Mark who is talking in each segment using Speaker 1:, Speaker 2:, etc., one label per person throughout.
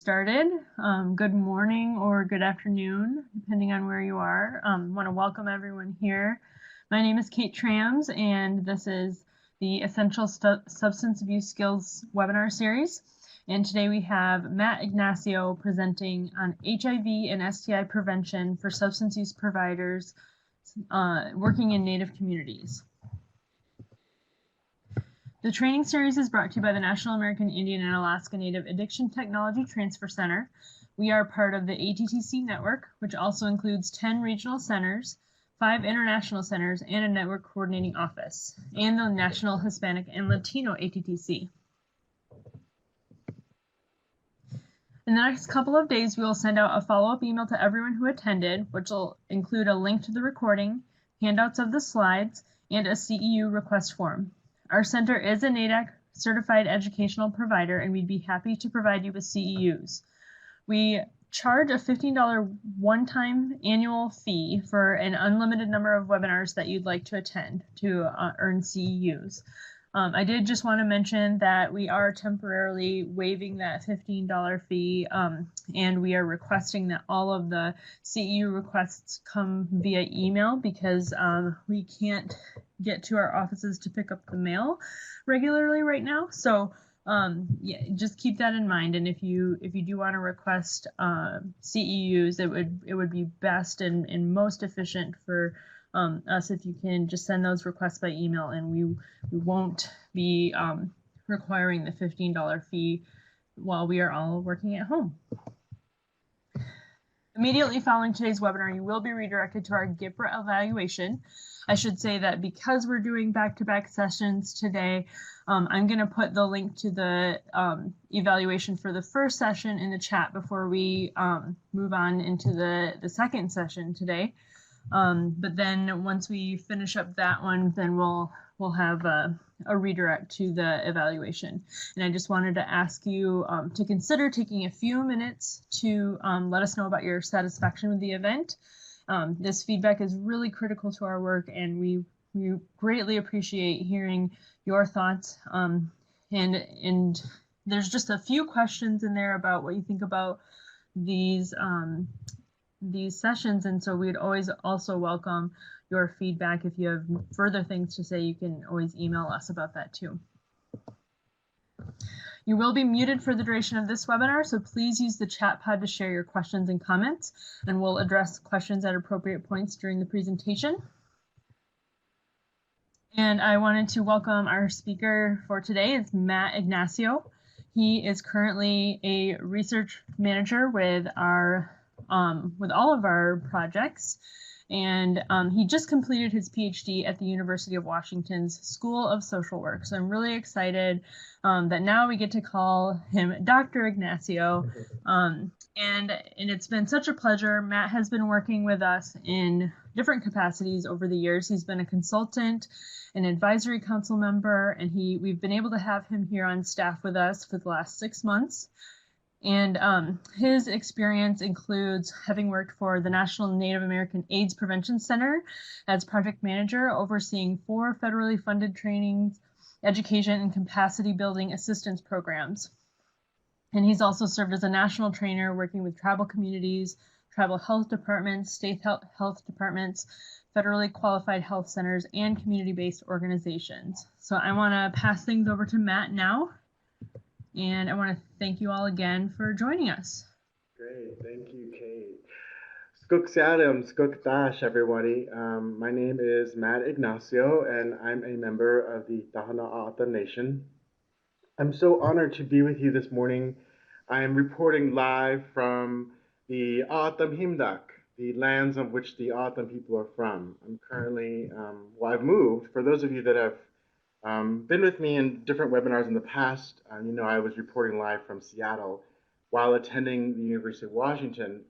Speaker 1: started. Good morning or good afternoon, depending on where you are. I want to welcome everyone here. My name is Kate Trams, and this is the Essential Substance Abuse Skills webinar series. And today we have Matt Ignacio presenting on HIV and STI prevention for substance use providers working in Native communities. The training series is brought to you by the National American Indian and Alaska Native Addiction Technology Transfer Center. We are part of the ATTC network, which also includes 10 regional centers, 5 international centers, and a network coordinating office, and the National Hispanic and Latino ATTC. In the next couple of days, we will send out a follow-up email to everyone who attended, which will include a link to the recording, handouts of the slides, and a CEU request form. Our center is a NADAC certified educational provider, and we'd be happy to provide you with CEUs. We charge a $15 one-time annual fee for an unlimited number of webinars that you'd like to attend to earn CEUs. I did just want to mention that we are temporarily waiving that $15 fee, and we are requesting that all of the CEU requests come via email because we can't get to our offices to pick up the mail regularly right now. So yeah, just keep that in mind. And if you do want to request CEUs, it would be best and most efficient for us if you can just send those requests by email, and we won't be requiring the $15 fee while we are all working at home. Immediately following today's webinar, you will be redirected to our GIPRA evaluation. I should say that because we're doing back-to-back sessions today, I'm going to put the link to the evaluation for the first session in the chat before we move on into the second session today. But then once we finish up that one, then we'll have a redirect to the evaluation. And I just wanted to ask you to consider taking a few minutes to let us know about your satisfaction with the event. This feedback is really critical to our work, and we greatly appreciate hearing your thoughts. And there's just a few questions in there about what you think about these sessions, and so we'd always also welcome your feedback. If you have further things to say, you can always email us about that too. You will be muted for the duration of this webinar, so please use the chat pod to share your questions and comments, and we'll address questions at appropriate points during the presentation. And I wanted to welcome our speaker for today. It's Matt Ignacio. He is currently a research manager with all of our projects, and he just completed his PhD at the University of Washington's School of Social Work. So I'm really excited that now we get to call him Dr. Ignacio, and it's been such a pleasure. Matt has been working with us in different capacities over the years. He's been a consultant, an advisory council member, and we've been able to have him here on staff with us for the last 6 months. And his experience includes having worked for the National Native American AIDS Prevention Center as project manager, overseeing 4 federally funded trainings, education, and capacity building assistance programs. And he's also served as a national trainer working with tribal communities, tribal health departments, state health departments, federally qualified health centers, and community-based organizations. So I want to pass things over to Matt now. And I want to thank you all again for joining us.
Speaker 2: Great, thank you, Kate. Skuk Siadam, Skuk Dash, everybody. My name is Matt Ignacio, and I'm a member of the Tahana A'ata Nation. I'm so honored to be with you this morning. I am reporting live from the A'atam Himdak, the lands of which the A'atam people are from. I'm currently, I've moved. For those of you that have been with me in different webinars in the past, you know I was reporting live from Seattle while attending the University of Washington.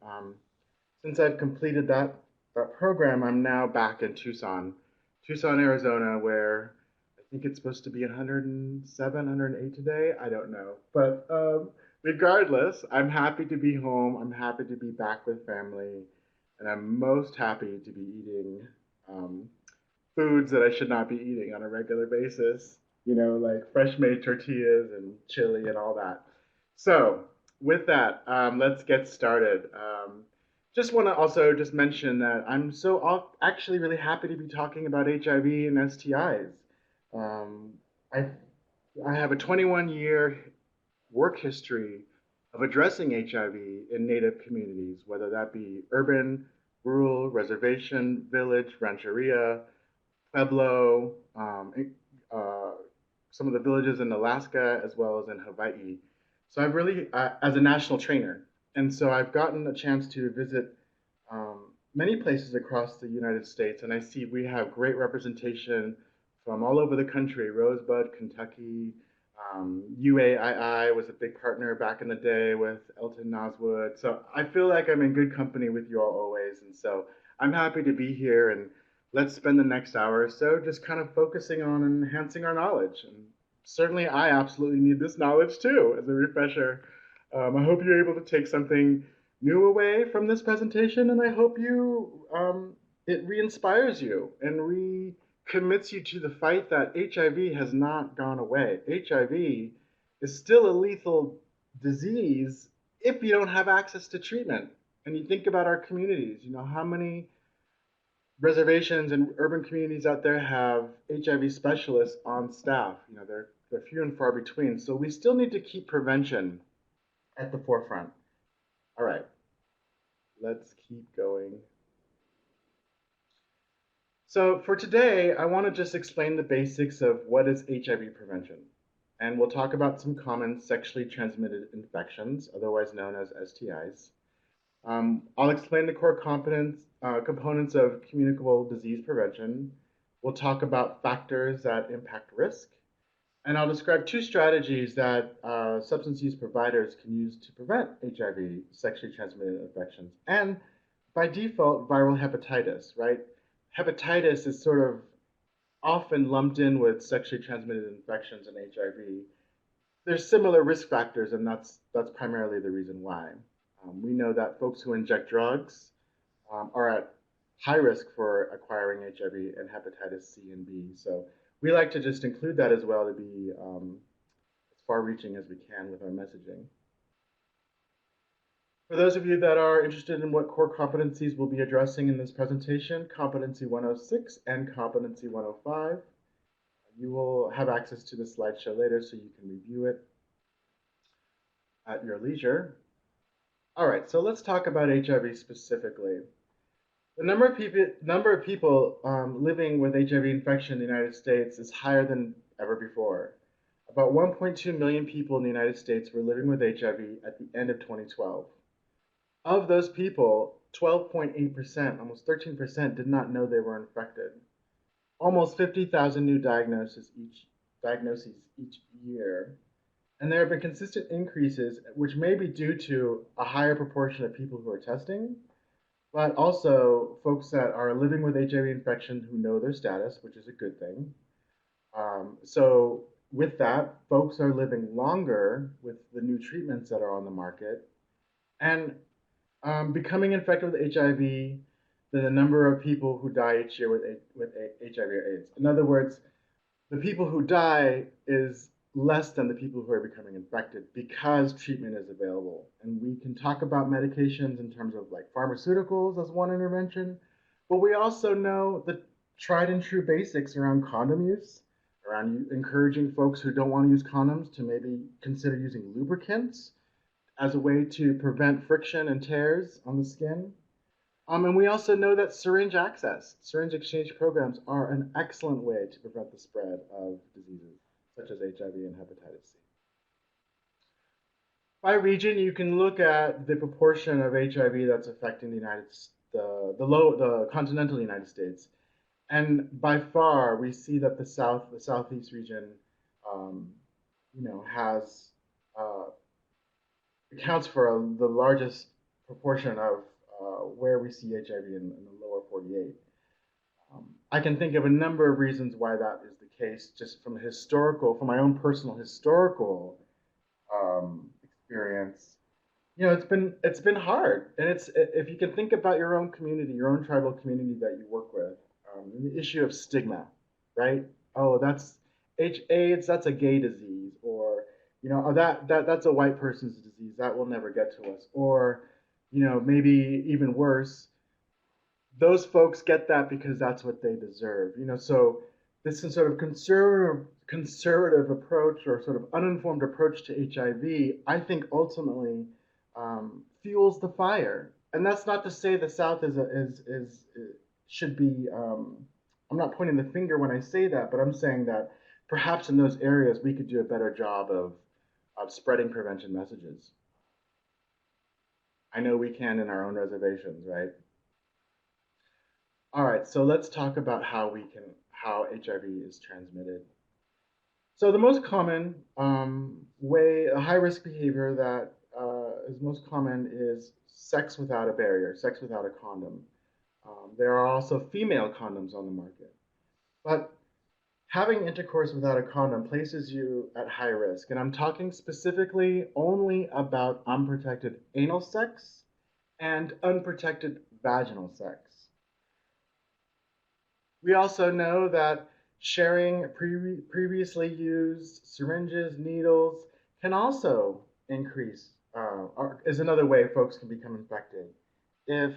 Speaker 2: Since I've completed that program, I'm now back in Tucson, Arizona, where I think it's supposed to be 107, 108 today. I don't know. But regardless, I'm happy to be home. I'm happy to be back with family. And I'm most happy to be eating foods that I should not be eating on a regular basis, you know, like fresh made tortillas and chili and all that. So with that, let's get started. Just want to also just mention that actually really happy to be talking about HIV and STIs. Um, I I have a 21-year work history of addressing HIV in Native communities, whether that be urban, rural, reservation, village, rancheria, Pueblo, uh, some of the villages in Alaska as well as in Hawaii. So I've really, as a national trainer, and so I've gotten a chance to visit many places across the United States, and I see we have great representation from all over the country. Rosebud, Kentucky, UAII was a big partner back in the day with Elton Noswood. So I feel like I'm in good company with you all always, and so I'm happy to be here and let's spend the next hour or so just kind of focusing on enhancing our knowledge. And certainly, I absolutely need this knowledge too as a refresher. I hope you're able to take something new away from this presentation, and I hope it re-inspires you and recommits you to the fight that HIV has not gone away. HIV is still a lethal disease if you don't have access to treatment. And you think about our communities, how many reservations and urban communities out there have HIV specialists on staff. They're few and far between. So we still need to keep prevention at the forefront. All right, let's keep going. So for today, I want to just explain the basics of what is HIV prevention. And we'll talk about some common sexually transmitted infections, otherwise known as STIs. I'll explain the core components of communicable disease prevention. We'll talk about factors that impact risk. And I'll describe two strategies that substance use providers can use to prevent HIV, sexually transmitted infections, and by default, viral hepatitis, right? Hepatitis is sort of often lumped in with sexually transmitted infections and HIV. There's similar risk factors, and that's primarily the reason why. We know that folks who inject drugs are at high risk for acquiring HIV and hepatitis C and B. So we like to just include that as well to be as far-reaching as we can with our messaging. For those of you that are interested in what core competencies we'll be addressing in this presentation, Competency 106 and Competency 105, you will have access to the slideshow later so you can review it at your leisure. All right, so let's talk about HIV specifically. The number of people living with HIV infection in the United States is higher than ever before. About 1.2 million people in the United States were living with HIV at the end of 2012. Of those people, 12.8%, almost 13%, did not know they were infected. Almost 50,000 new diagnoses each year. And there have been consistent increases, which may be due to a higher proportion of people who are testing, but also folks that are living with HIV infection who know their status, which is a good thing. So with that, folks are living longer with the new treatments that are on the market. And becoming infected with HIV than the number of people who die each year with HIV or AIDS. In other words, the people who die is less than the people who are becoming infected because treatment is available. And we can talk about medications in terms of like pharmaceuticals as one intervention, but we also know the tried and true basics around condom use, around encouraging folks who don't want to use condoms to maybe consider using lubricants as a way to prevent friction and tears on the skin. And we also know that syringe exchange programs are an excellent way to prevent the spread of diseases such as HIV and hepatitis C. By region, you can look at the proportion of HIV that's affecting the continental United States, and by far we see that the southeast region, has accounts for the largest proportion of where we see HIV in the lower 48. I can think of a number of reasons why that is the case, just from my own personal historical experience. It's been hard, and if you can think about your own community, your own tribal community that you work with, the issue of stigma, right? Oh, that's AIDS, that's a gay disease, or oh, that's a white person's disease. That will never get to us. Or, maybe even worse, those folks get that because that's what they deserve. So this is sort of conservative approach or sort of uninformed approach to HIV, I think ultimately fuels the fire. And that's not to say the South should be. I'm not pointing the finger when I say that, but I'm saying that perhaps in those areas we could do a better job of spreading prevention messages. I know we can in our own reservations, right? All right, so let's talk about how HIV is transmitted. So the most common way, a high risk behavior that is most common is sex without a barrier, sex without a condom. There are also female condoms on the market, but having intercourse without a condom places you at high risk. And I'm talking specifically only about unprotected anal sex and unprotected vaginal sex. We also know that sharing previously used syringes, needles can also increase, or is another way folks can become infected. If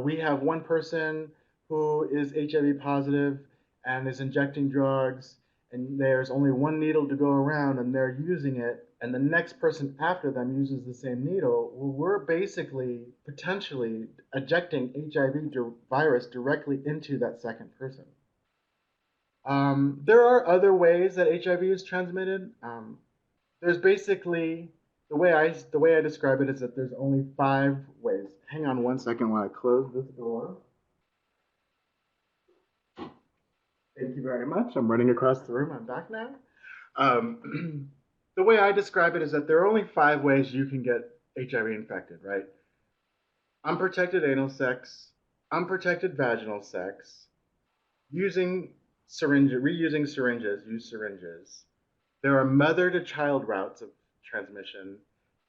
Speaker 2: we have one person who is HIV positive and is injecting drugs, and there's only one needle to go around, and they're using it, and the next person after them uses the same needle, well, we're basically potentially ejecting HIV virus directly into that second person. There are other ways that HIV is transmitted. There's basically the way I describe it is that there's only 5 ways. Hang on one second while I close this door. Thank you very much. I'm running across the room. I'm back now. The way I describe it is that there are only 5 ways you can get HIV infected, right? Unprotected anal sex, unprotected vaginal sex, reusing syringes, use syringes. There are mother to child routes of transmission.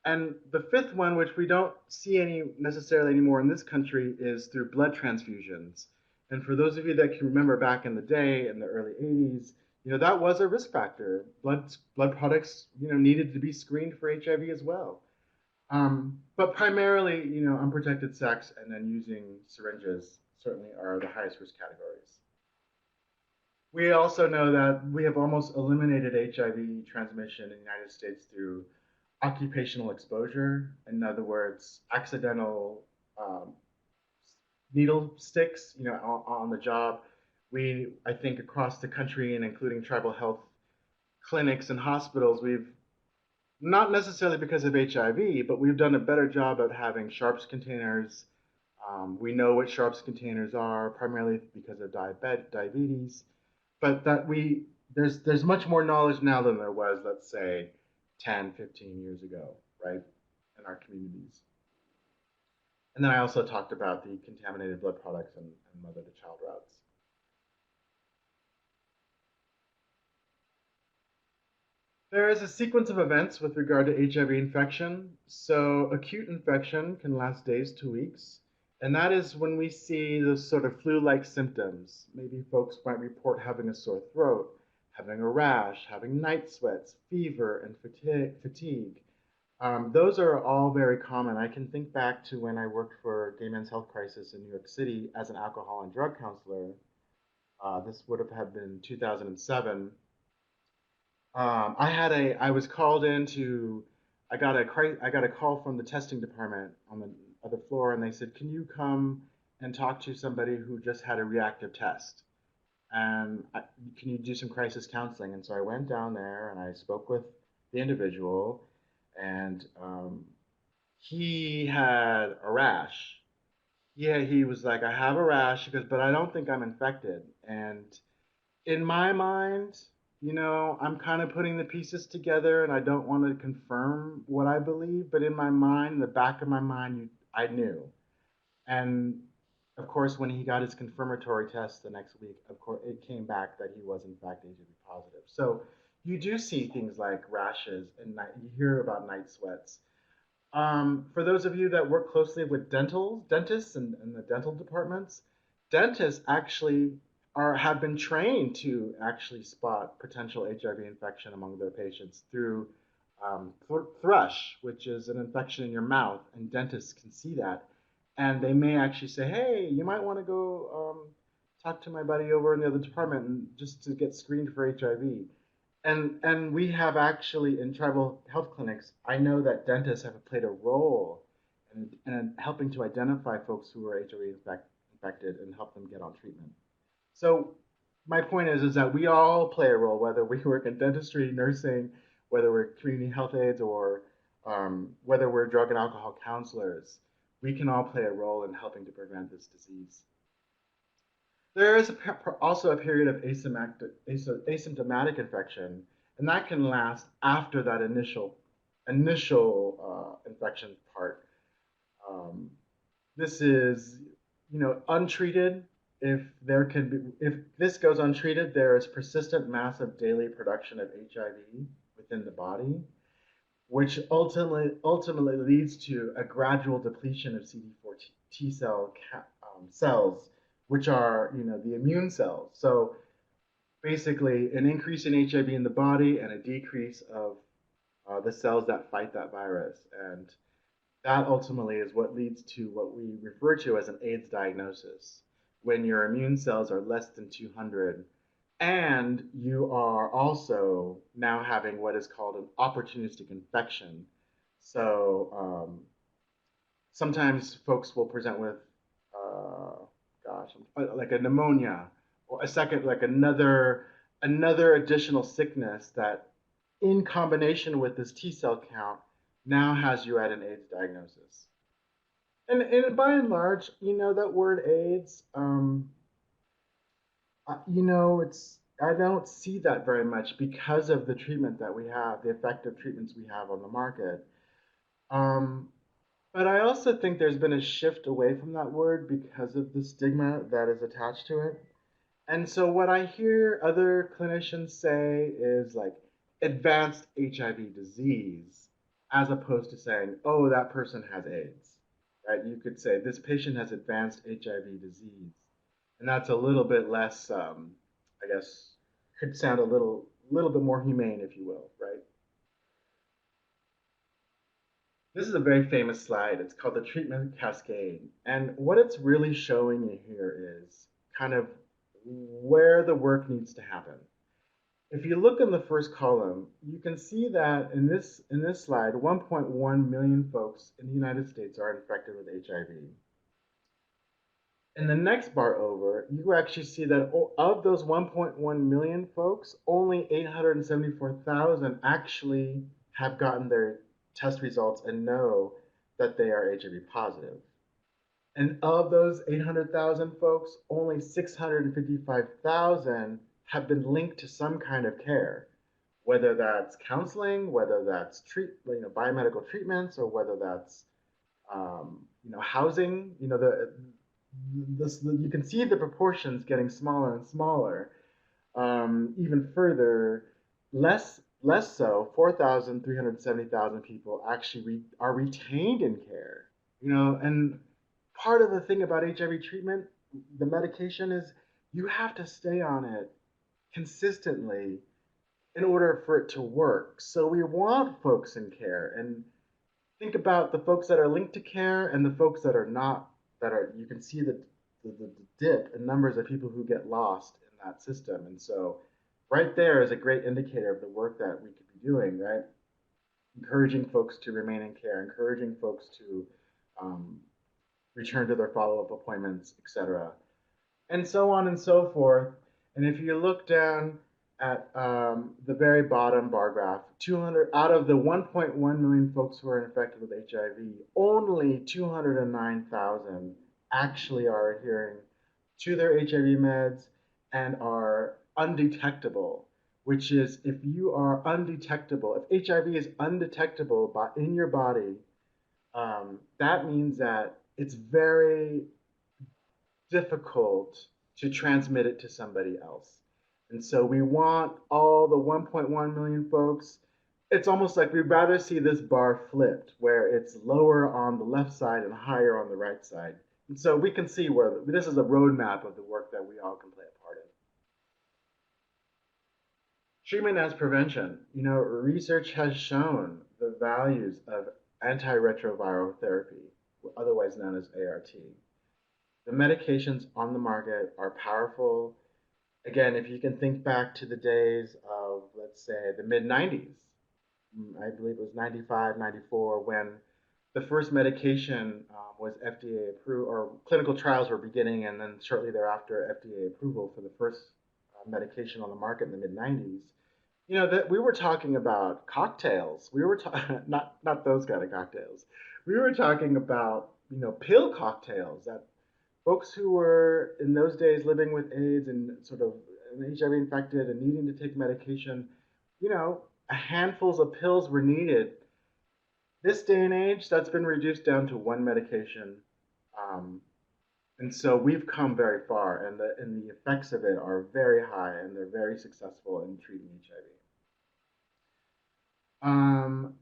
Speaker 2: And the 5th one, which we don't see necessarily anymore in this country, is through blood transfusions. And for those of you that can remember back in the day, in the early 80s, that was a risk factor. Blood products, needed to be screened for HIV as well. But primarily, unprotected sex and then using syringes certainly are the highest risk categories. We also know that we have almost eliminated HIV transmission in the United States through occupational exposure. In other words, accidental needle sticks, on the job. I think across the country and including tribal health clinics and hospitals, we've not necessarily because of HIV, but we've done a better job at having sharps containers. We know what sharps containers are, primarily because of diabetes, but there's much more knowledge now than there was, let's say, 10, 15 years ago, right, in our communities. And then I also talked about the contaminated blood products and mother-to-child routes. There is a sequence of events with regard to HIV infection. So acute infection can last days to weeks. And that is when we see those sort of flu-like symptoms. Maybe folks might report having a sore throat, having a rash, having night sweats, fever, and fatigue. Those are all very common. I can think back to when I worked for Gay Men's Health Crisis in New York City as an alcohol and drug counselor. This would have been 2007. I was called I got a call from the testing department on the other floor, and they said, "Can you come and talk to somebody who just had a reactive test? And can you do some crisis counseling?" And so I went down there and I spoke with the individual, and he had a rash. Yeah, he was like, "I have a rash." He goes, "But I don't think I'm infected." And in my mind, I'm kind of putting the pieces together, and I don't want to confirm what I believe, but in my mind, in the back of my mind, I knew. And of course, when he got his confirmatory test the next week, of course, it came back that he was in fact HIV positive. So you do see things like rashes, and you hear about night sweats. For those of you that work closely with dentists and the dental departments, dentists actually have been trained to actually spot potential HIV infection among their patients through thrush, which is an infection in your mouth, and dentists can see that, and they may actually say, "Hey, you might want to go talk to my buddy over in the other department and just to get screened for HIV." And we have actually in tribal health clinics, I know that dentists have played a role in helping to identify folks who are HIV infected and help them get on treatment. So my point is that we all play a role, whether we work in dentistry, nursing, whether we're community health aides, or whether we're drug and alcohol counselors. We can all play a role in helping to prevent this disease. There is also a period of asymptomatic infection, and that can last after that initial infection part. Um, this is, untreated. If this goes untreated, there is persistent massive daily production of HIV within the body, which ultimately leads to a gradual depletion of CD4 T cell cells, which are the immune cells. So basically, an increase in HIV in the body and a decrease of the cells that fight that virus, and that ultimately is what leads to what we refer to as an AIDS diagnosis, when your immune cells are less than 200 and you are also now having what is called an opportunistic infection. So sometimes folks will present with, uh, like a pneumonia or a second, like another additional sickness that, in combination with this T cell count, now has you at an AIDS diagnosis. And by and large, that word AIDS, it's I don't see that very much because of the treatment that we have, the effective treatments we have on the market. Um, but I also think there's been a shift away from that word because of the stigma that is attached to it. And so what I hear other clinicians say is like advanced HIV disease, as opposed to saying, oh, that person has AIDS. Right? You could say this patient has advanced HIV disease, and that's a little bit less, I guess, could sound a little bit more humane, if you will, right? This is a very famous slide. It's called the treatment cascade. And what it's really showing you here is kind of where the work needs to happen. If you look in the first column, you can see that in this slide, 1.1 million folks in the United States are infected with HIV. In the next bar over, you actually see that of those 1.1 million folks, only 874,000 actually have gotten their test results and know that they are HIV positive. And of those 800,000 folks, only 655,000 have been linked to some kind of care, whether that's counseling, whether that's biomedical treatments, or whether that's housing. You can see the proportions getting smaller and smaller. Even further, less so, 4,370,000 people actually are retained in care. And part of the thing about HIV treatment, the medication, is you have to stay on it consistently in order for it to work. So we want folks in care, and think about the folks that are linked to care and the folks that are not, you can see the dip in numbers of people who get lost in that system. And so right there is a great indicator of the work that we could be doing, right? Encouraging folks to remain in care, encouraging folks to um, return to their follow-up appointments, etc., and so on and so forth. And if you look down at the very bottom bar graph, 200 out of the 1.1 million folks who are infected with HIV, only 209,000 actually are adhering to their HIV meds and are undetectable. Which is, if you are undetectable, if HIV is undetectable in your body, that means that it's very difficult to transmit it to somebody else. And so we want all the 1.1 million folks. It's almost like we'd rather see this bar flipped, where it's lower on the left side and higher on the right side. And so we can see where this is a roadmap of the work that we all can play a part in. Treatment as prevention. Research has shown the values of antiretroviral therapy, otherwise known as ART. The medications on the market are powerful. Again, if you can think back to the days of, let's say, the mid 90s, I believe it was 95, 94, when the first medication was FDA approved, or clinical trials were beginning, and then shortly thereafter, FDA approval for the first medication on the market in the mid 90s. That we were talking about cocktails. We were not those kind of cocktails. We were talking about pill cocktails that folks who were in those days living with AIDS and sort of HIV infected and needing to take medication, you know, handfuls of pills were needed. This day and age, that's been reduced down to one medication. Um, and so we've come very far, and the effects of it are very high, and they're very successful in treating HIV.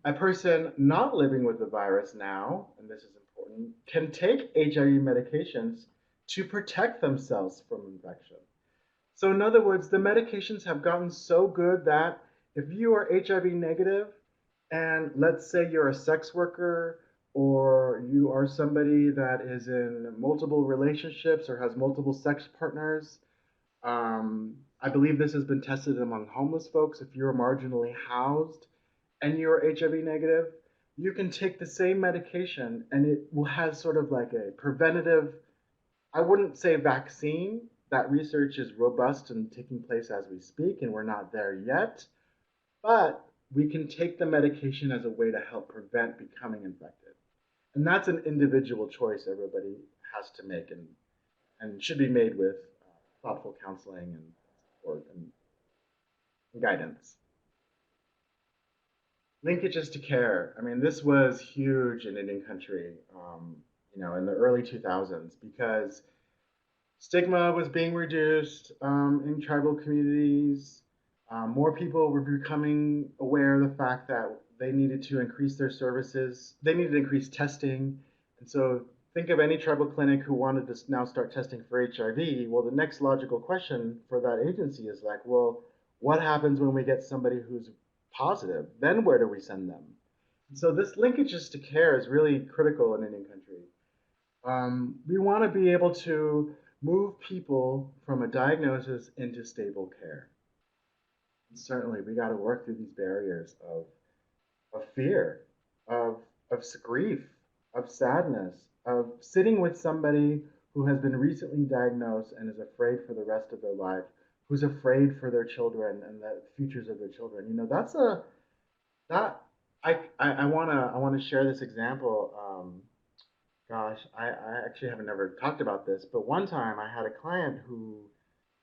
Speaker 2: A person not living with the virus now, and this is important, can take HIV medications to protect themselves from infection. So, in other words, the medications have gotten so good that if you are HIV negative, and let's say you're a sex worker or you are somebody that is in multiple relationships or has multiple sex partners, I believe this has been tested among homeless folks. If you're marginally housed and you're HIV negative, you can take the same medication and it will have sort of like a preventative, I wouldn't say vaccine. That research is robust and taking place as we speak, and we're not there yet. But we can take the medication as a way to help prevent becoming infected. And that's an individual choice everybody has to make and should be made with thoughtful counseling and support and guidance. Linkages to care. I mean, this was huge in Indian country, in the early 2000s because stigma was being reduced in tribal communities. More people were becoming aware of the fact that they needed to increase their services. They needed to increase testing. And so think of any tribal clinic who wanted to now start testing for HIV. Well, the next logical question for that agency is like, well, what happens when we get somebody who's positive? Then where do we send them? So this linkages to care is really critical in Indian country. We want to be able to move people from a diagnosis into stable care. And certainly, we got to work through these barriers of fear, of, of grief, of sadness, of sitting with somebody who has been recently diagnosed and is afraid for the rest of their life, who's afraid for their children and the futures of their children. That's a that I wanna share this example. Gosh, I actually haven't never talked about this, but one time I had a client who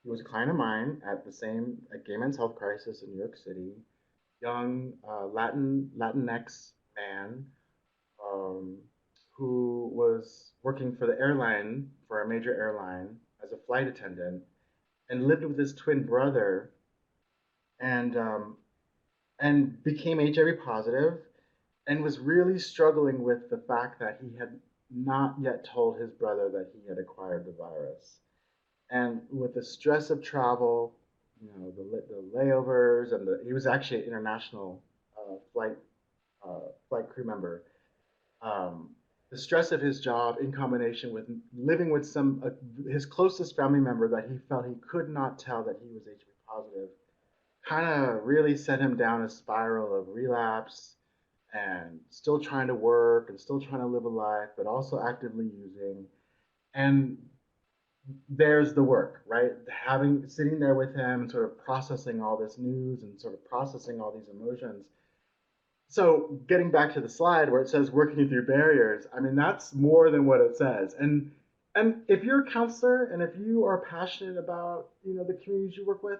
Speaker 2: he was a client of mine at the same at Gay Men's Health Crisis in New York City, young Latinx man um, who was working for the airline for a major airline as a flight attendant and lived with his twin brother and became HIV positive and was really struggling with the fact that he had not yet told his brother that he had acquired the virus. And with the stress of travel, the layovers, and he was actually an international flight crew member. Um, the stress of his job, in combination with living with his closest family member that he felt he could not tell that he was HIV positive, kind of really set him down a spiral of relapse and still trying to work and still trying to live a life, but also actively using. And there's the work, right? Sitting there with him and sort of processing all this news and sort of processing all these emotions. So getting back to the slide where it says working through barriers, I mean that's more than what it says. And if you're a counselor and if you are passionate about the communities you work with,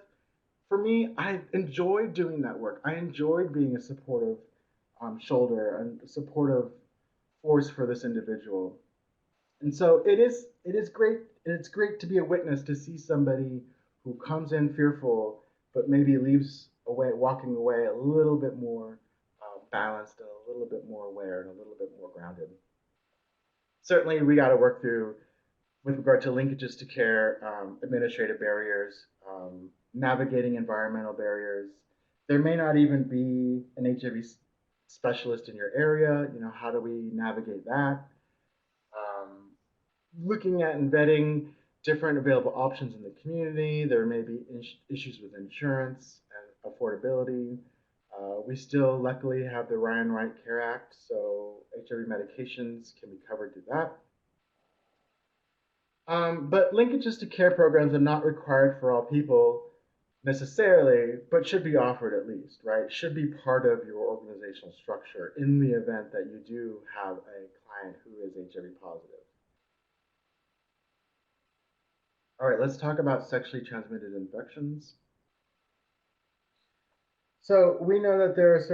Speaker 2: for me, I enjoyed doing that work. I enjoyed being a supportive shoulder and a supportive force for this individual. And so it is great. It's great to be a witness to see somebody who comes in fearful, but maybe leaves away, walking away a little bit more balanced and a little bit more aware and a little bit more grounded. Certainly, we got to work through with regard to linkages to care, administrative barriers, navigating environmental barriers. There may not even be an HIV specialist in your area. How do we navigate that? Um, Looking at and vetting different available options in the community. There may be issues with insurance and affordability. We still luckily have the Ryan White Care Act, so HIV medications can be covered through that. But linkages to care programs are not required for all people necessarily, but should be offered at least, right? Should be part of your organizational structure in the event that you do have a client who is HIV positive. All right, let's talk about sexually transmitted infections. So we know that there's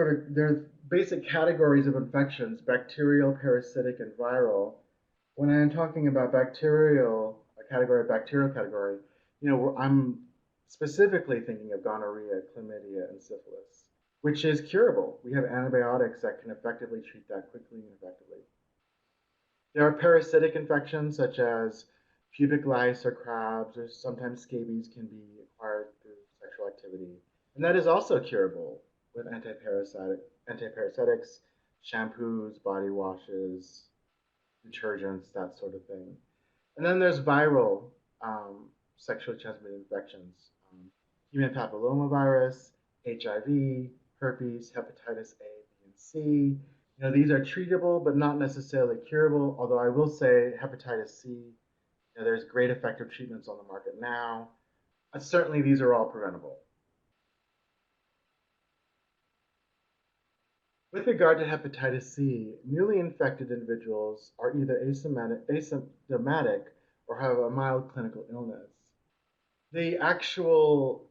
Speaker 2: basic categories of infections: bacterial, parasitic, and viral. When I'm talking about bacterial, a category of bacterial category, I'm specifically thinking of gonorrhea, chlamydia, and syphilis, which is curable. We have antibiotics that can effectively treat that quickly and effectively. There are parasitic infections such as pubic lice or crabs, or sometimes scabies can be acquired through sexual activity. And that is also curable with antiparasitics, shampoos, body washes, detergents, that sort of thing. And then there's viral sexually transmitted infections: human papillomavirus, HIV, herpes, hepatitis A, B, and C. These are treatable but not necessarily curable, although I will say hepatitis C, there's great effective treatments on the market now. Certainly, these are all preventable. With regard to hepatitis C, newly infected individuals are either asymptomatic or have a mild clinical illness. The actual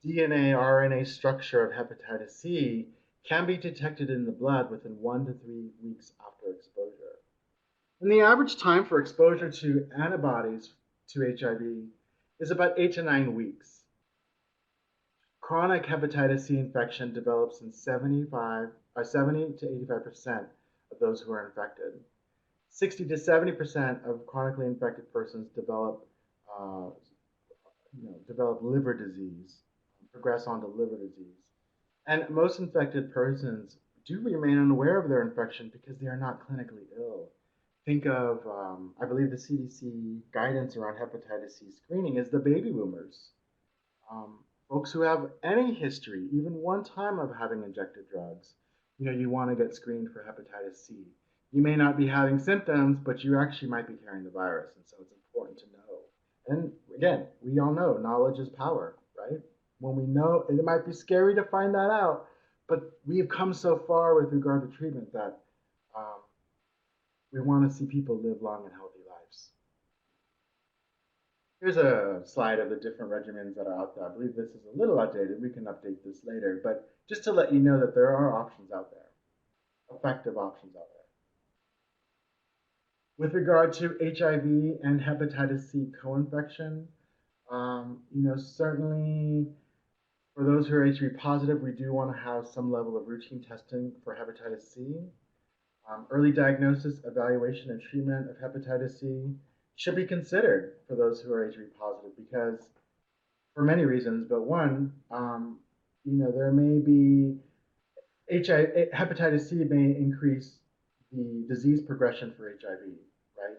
Speaker 2: DNA, RNA structure of hepatitis C can be detected in the blood within 1 to 3 weeks after exposure. And the average time for exposure to antibodies to HIV is about 8 to 9 weeks. Chronic hepatitis C infection develops in 70 to 85% of those who are infected. 60 to 70% of chronically infected persons uh, develop liver disease, progress on to liver disease. And most infected persons do remain unaware of their infection because they are not clinically ill. Think of, I believe the CDC guidance around hepatitis C screening is the baby boomers. Folks who have any history, even one time of having injected drugs, you want to get screened for hepatitis C. You may not be having symptoms, but you actually might be carrying the virus, and so it's important to know. And again, we all know knowledge is power, right? When we know, it might be scary to find that out, but we've come so far with regard to treatment that um, we want to see people live long and healthy lives. Here's a slide of the different regimens that are out there. I believe this is a little outdated. We can update this later, but just to let you know that there are options out there, effective options out there. With regard to HIV and hepatitis C co-infection, certainly for those who are HIV positive, we do want to have some level of routine testing for hepatitis C. Early diagnosis, evaluation, and treatment of hepatitis C should be considered for those who are HIV positive because, for many reasons, but one, there may be hepatitis C may increase the disease progression for HIV, right?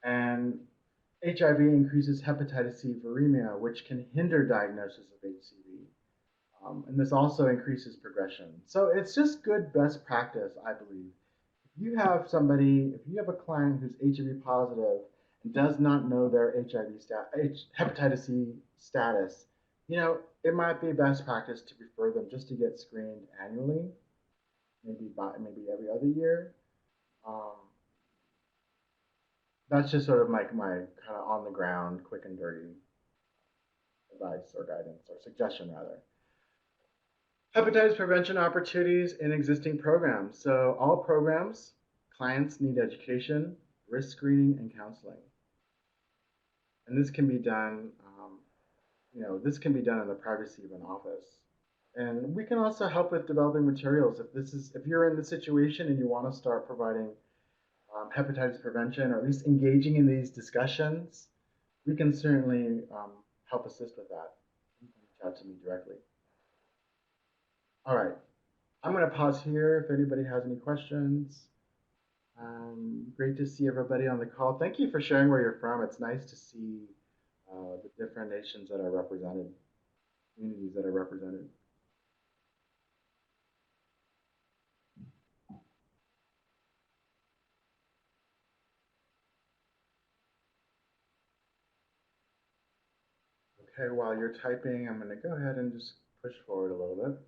Speaker 2: And HIV increases hepatitis C viremia, which can hinder diagnosis of HCV. And this also increases progression. So it's just good best practice, I believe. If you have a client who's HIV positive and does not know their hepatitis C status, it might be best practice to refer them just to get screened annually, maybe every other year. Um, that's just sort of my kind of on the ground, quick and dirty advice or guidance or suggestion rather. Hepatitis prevention opportunities in existing programs. So all programs, clients need education, risk screening, and counseling. And this can be done, this can be done in the privacy of an office. And we can also help with developing materials. If you're in the situation and you want to start providing hepatitis prevention, or at least engaging in these discussions, we can certainly help assist with that. You can reach out to me directly. All right. I'm going to pause here if anybody has any questions. Great to see everybody on the call. Thank you for sharing where you're from. It's nice to see the different nations that are represented, communities that are represented. Okay, while you're typing, I'm going to go ahead and just push forward a little bit.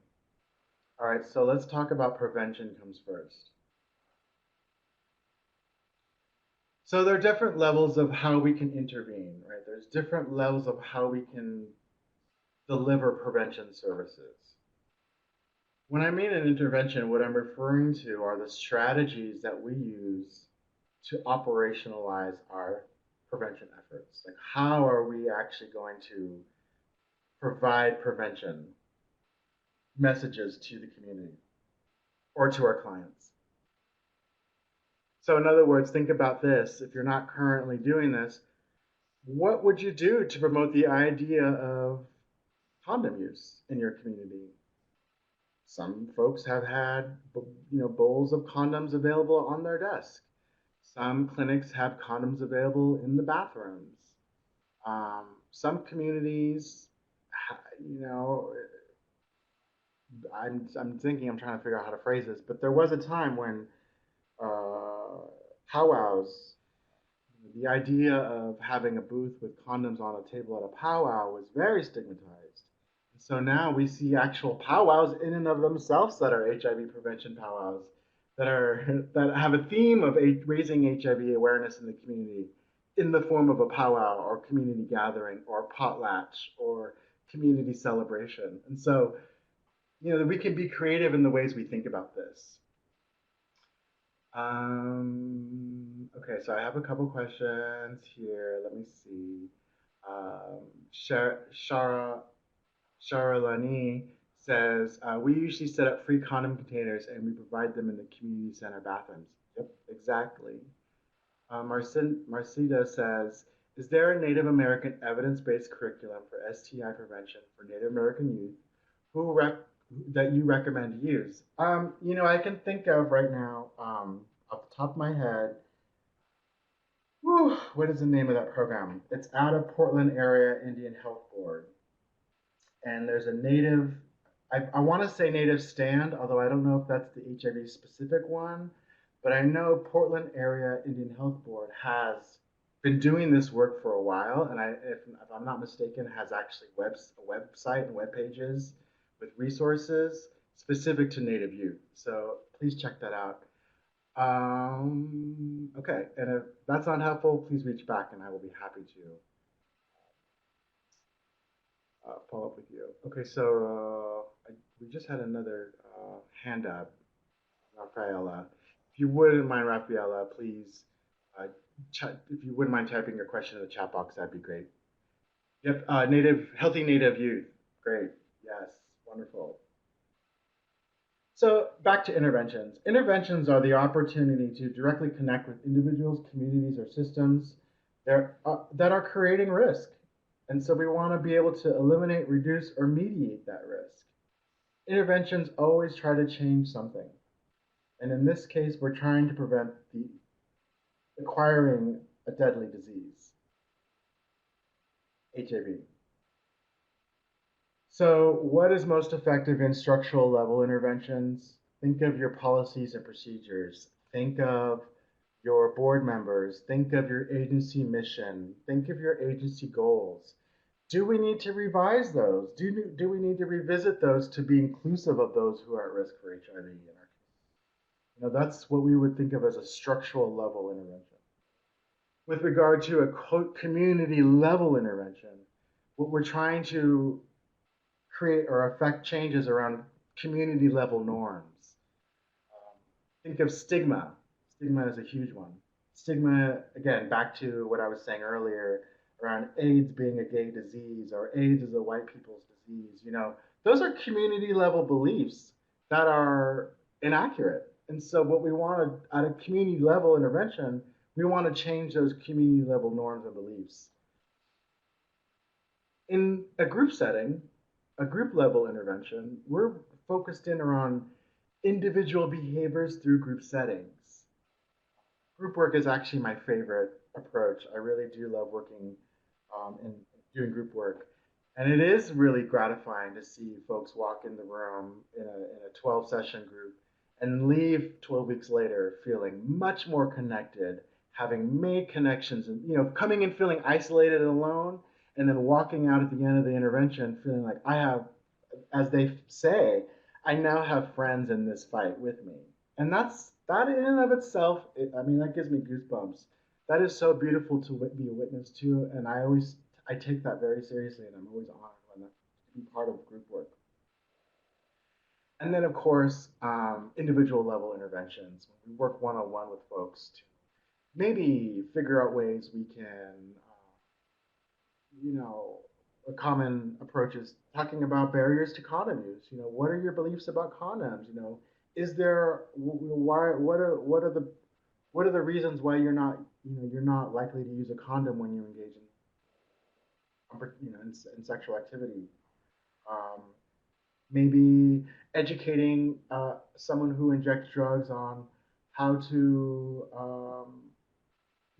Speaker 2: All right, so let's talk about prevention comes first. So there are different levels of how we can intervene, right? There's different levels of how we can deliver prevention services. When I mean an intervention, what I'm referring to are the strategies that we use to operationalize our prevention efforts. Like, how are we actually going to provide prevention messages to the community or to our clients? So, in other words, think about this. If you're not currently doing this, what would you do to promote the idea of condom use in your community? Some folks have had, bowls of condoms available on their desk. Some clinics have condoms available in the bathrooms. Some communities, you know, I'm thinking, I'm trying to figure out how to phrase this, but there was a time when powwows, the idea of having a booth with condoms on a table at a powwow was very stigmatized. So now we see actual powwows in and of themselves that are HIV prevention powwows that have a theme of raising HIV awareness in the community in the form of a powwow or community gathering or potlatch or community celebration. And so, we can be creative in the ways we think about this. Okay, so I have a couple questions here. Let me see. Shara Lani says, we usually set up free condom containers and we provide them in the community center bathrooms. Yep, exactly. Marcida says, is there a Native American evidence-based curriculum for STI prevention for Native American youth that you recommend to use? I can think of right now, off the top of my head, what is the name of that program? It's out of Portland area Indian Health Board. And there's a native, I want to say native stand, although I don't know if that's the HIV specific one, but I know Portland area Indian Health Board has been doing this work for a while, and if I'm not mistaken, has actually a website and web pages with resources specific to Native youth. So please check that out. Okay, and if that's not helpful, please reach back and I will be happy to follow up with you. Okay, so we just had another hand up, Rafaela. If you wouldn't mind, Rafaela, please, uh, if you wouldn't mind typing your question in the chat box, that'd be great. Yep, healthy native youth. Great, yes, wonderful. So back to interventions. Interventions are the opportunity to directly connect with individuals, communities, or systems that are creating risk. And so we want to be able to eliminate, reduce, or mediate that risk. Interventions always try to change something. And in this case, we're trying to prevent the acquiring a deadly disease, HIV. So what is most effective in structural level interventions? Think of your policies and procedures. Think of your board members. Think of your agency mission. Think of your agency goals. Do we need to revise those? Do we need to revisit those to be inclusive of those who are at risk for HIV in our community? That's what we would think of as a structural level intervention. With regard to a quote community level intervention, what we're trying to create or affect changes around community level norms. Think of stigma. Stigma is a huge one. Stigma, again, back to what I was saying earlier around AIDS being a gay disease or AIDS is a white people's disease. Those are community level beliefs that are inaccurate. And so what we want to, at a community level intervention, we want to change those community level norms and beliefs. In a group setting, a group level intervention, we're focused in around individual behaviors through group settings. Group work is actually my favorite approach. I really do love working and doing group work. And it is really gratifying to see folks walk in the room in a 12 session group and leave 12 weeks later feeling much more connected, having made connections, and coming in feeling isolated and alone, and then walking out at the end of the intervention feeling like I have, as they say, I now have friends in this fight with me. And that in and of itself, I mean, that gives me goosebumps. That is so beautiful to be a witness to, and I take that very seriously, and I'm always honored when to be part of group work. And then, of course, individual level interventions. When we work one on one with folks to maybe figure out ways we can, you know, a common approach is talking about barriers to condom use. What are your beliefs about condoms? Is there why? What are the reasons why you're not likely to use a condom when you engage in sexual activity? Um, Maybe educating someone who injects drugs on how to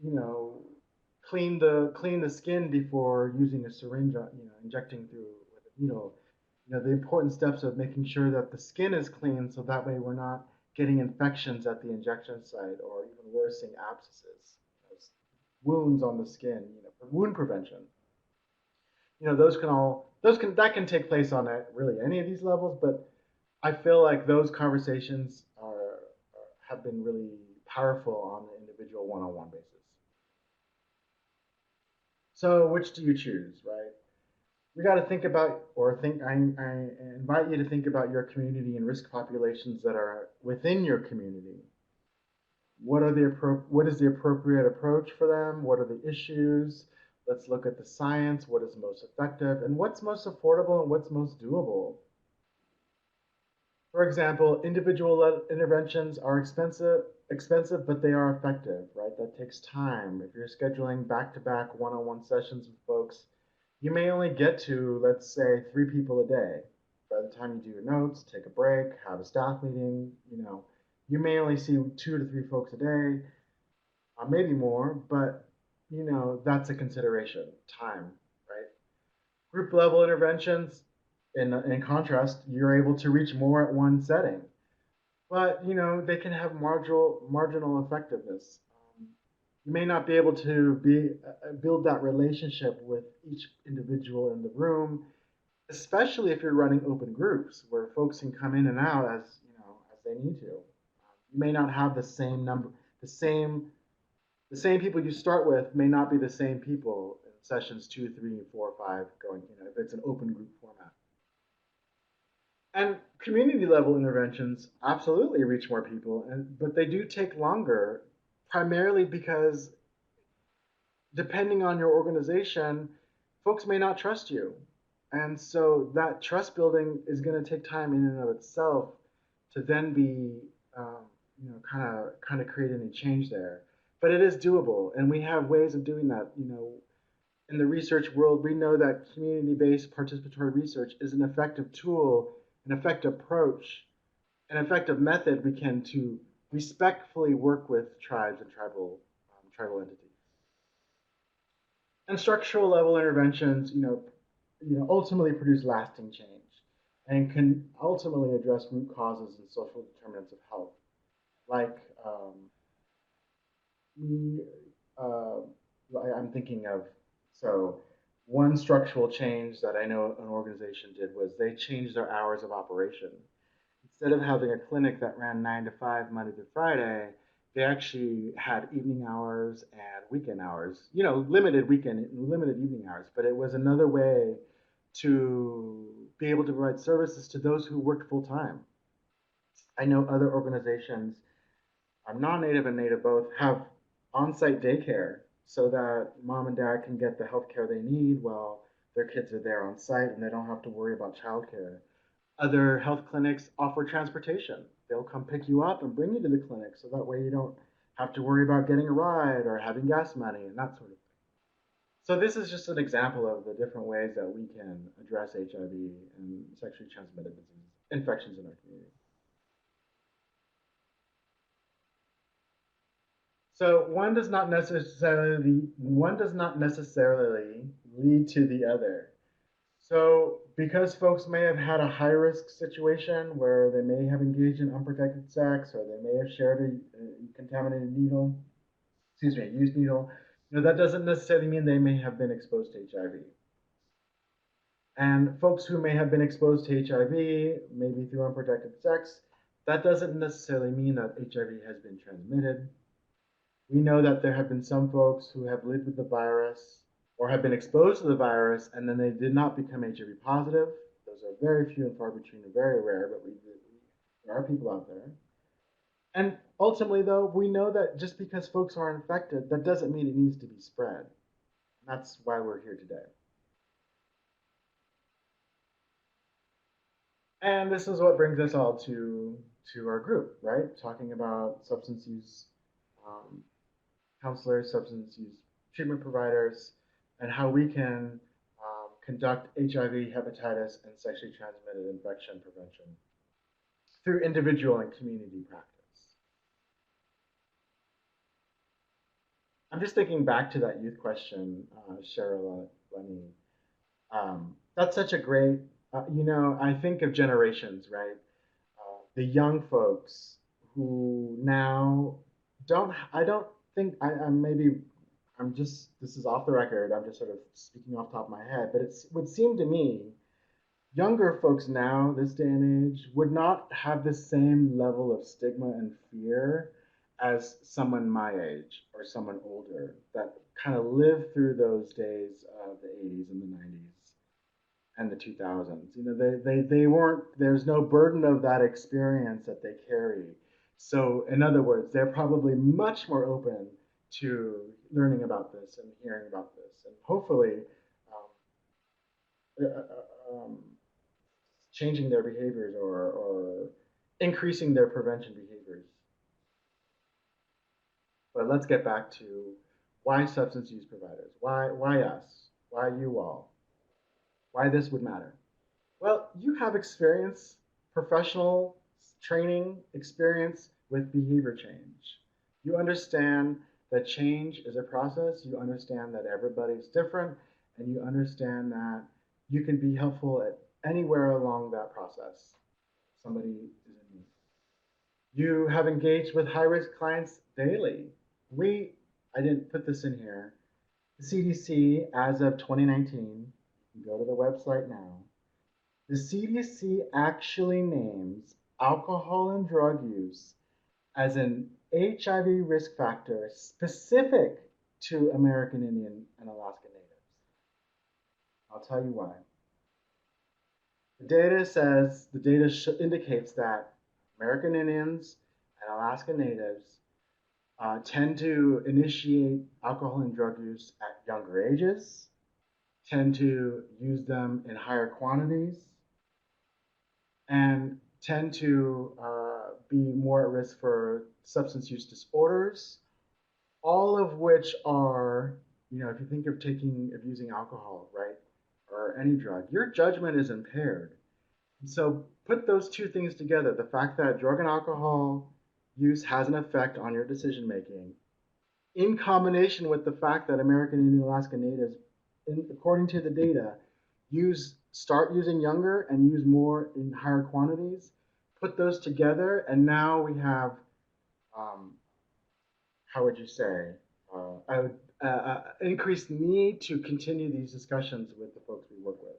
Speaker 2: you know clean the skin before using a syringe, injecting through with a needle. The important steps of making sure that the skin is clean, so that way we're not getting infections at the injection site, or even worse, seeing abscesses, wounds on the skin. Wound prevention. That can take place on really any of these levels, but I feel like those conversations have been really powerful on the individual one-on-one basis. So which do you choose, right? We got to think about, or think. I invite you to think about your community and risk populations that are within your community. What is the appropriate approach for them? What are the issues? Let's look at the science. What is most effective, and what's most affordable, and what's most doable? For example, individual interventions are expensive, but they are effective, right? That takes time. If you're scheduling back-to-back one-on-one sessions with folks, you may only get to, let's say, 3 people a day. By the time you do your notes, take a break, have a staff meeting, you may only see 2 to 3 folks a day, maybe more, but that's a consideration, time, right? Group level interventions, in contrast, you're able to reach more at one setting, but they can have marginal effectiveness. You may not be able to build that relationship with each individual in the room, especially if you're running open groups where folks can come in and out as they need to. You may not have the same number, the same people you start with may not be the same people in sessions 2, 3, 4, 5 going. If it's an open group format. And community level interventions absolutely reach more people, but they do take longer, primarily because depending on your organization, folks may not trust you. And so that trust building is going to take time in and of itself to then be, kind of create any change there. But it is doable, and we have ways of doing that. In the research world, we know that community-based participatory research is an effective tool, an effective approach, an effective method we can to respectfully work with tribes and tribal entities. And structural level interventions, ultimately produce lasting change and can ultimately address root causes and social determinants of health, like uh, I'm thinking of. So one structural change that I know an organization did was they changed their hours of operation. Instead of having a clinic that ran 9 to 5 Monday through Friday, they actually had evening hours and weekend hours. Limited weekend, limited evening hours. But it was another way to be able to provide services to those who worked full time. I know other organizations, non-native and native both, have on-site daycare so that mom and dad can get the health care they need while their kids are there on site and they don't have to worry about childcare. Other health clinics offer transportation. They'll come pick you up and bring you to the clinic so that way you don't have to worry about getting a ride or having gas money and that sort of thing. So this is just an example of the different ways that we can address HIV and sexually transmitted diseases. infections in our community. So one does not necessarily lead to the other. So because folks may have had a high risk situation where they may have engaged in unprotected sex or they may have shared a contaminated needle, excuse me, a used needle, that doesn't necessarily mean they may have been exposed to HIV. And folks who may have been exposed to HIV, maybe through unprotected sex, that doesn't necessarily mean that HIV has been transmitted. We know that there have been some folks who have lived with the virus or have been exposed to the virus and then they did not become HIV positive. Those are very few and far between and very rare, but there are people out there. And ultimately, though, we know that just because folks are infected, that doesn't mean it needs to be spread. That's why we're here today. And this is what brings us all to our group, right? Talking about substance use um, counselors, substance use treatment providers, and how we can conduct HIV, hepatitis, and sexually transmitted infection prevention through individual and community practice. I'm just thinking back to that youth question, Cheryl Lenny. That's such a great, I think of generations, right? The young folks who now I don't think, I'm maybe, I'm just, this is off the record, I'm just sort of speaking off the top of my head, but it would seem to me younger folks now, this day and age, would not have the same level of stigma and fear as someone my age or someone older that kind of lived through those days of the 80s and the 90s and the 2000s. They weren't, there's no burden of that experience that they carry. So, in other words, they're probably much more open to learning about this and hearing about this, and hopefully um, changing their behaviors or increasing their prevention behaviors. But let's get back to why substance use providers? Why us? Why you all? Why this would matter? Well, you have experience, professional training experience with behavior change. You understand that change is a process. You understand that everybody's different, and you understand that you can be helpful at anywhere along that process. Somebody is in need. You have engaged with high risk clients daily. I didn't put this in here. The CDC, as of 2019, you can go to the website now. The CDC actually names alcohol and drug use as an HIV risk factor specific to American Indian and Alaska Natives. I'll tell you why. The data indicates that American Indians and Alaska Natives tend to initiate alcohol and drug use at younger ages, tend to use them in higher quantities, and tend to be more at risk for substance use disorders, all of which are, if you think of using alcohol, right, or any drug, your judgment is impaired. So put those two things together, the fact that drug and alcohol use has an effect on your decision making, in combination with the fact that American Indian Alaska Natives, according to the data, start using younger and use more in higher quantities. Put those together, and now we have, how would you say, I would increased need to continue these discussions with the folks we work with.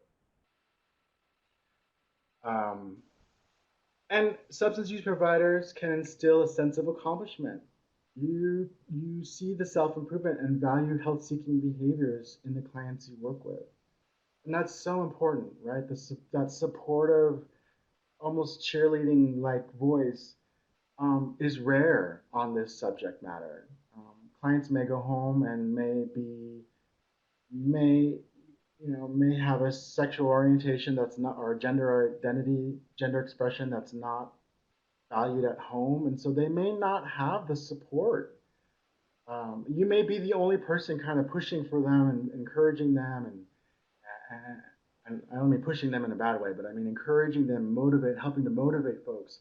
Speaker 2: And substance use providers can instill a sense of accomplishment. You see the self-improvement and value health-seeking behaviors in the clients you work with. And that's so important, right? That supportive, almost cheerleading-like voice is rare on this subject matter. Clients may go home and may have a sexual orientation that's not, or gender identity, gender expression that's not valued at home, and so they may not have the support. You may be the only person kind of pushing for them and encouraging them and I don't mean pushing them in a bad way, but I mean encouraging them, helping to motivate folks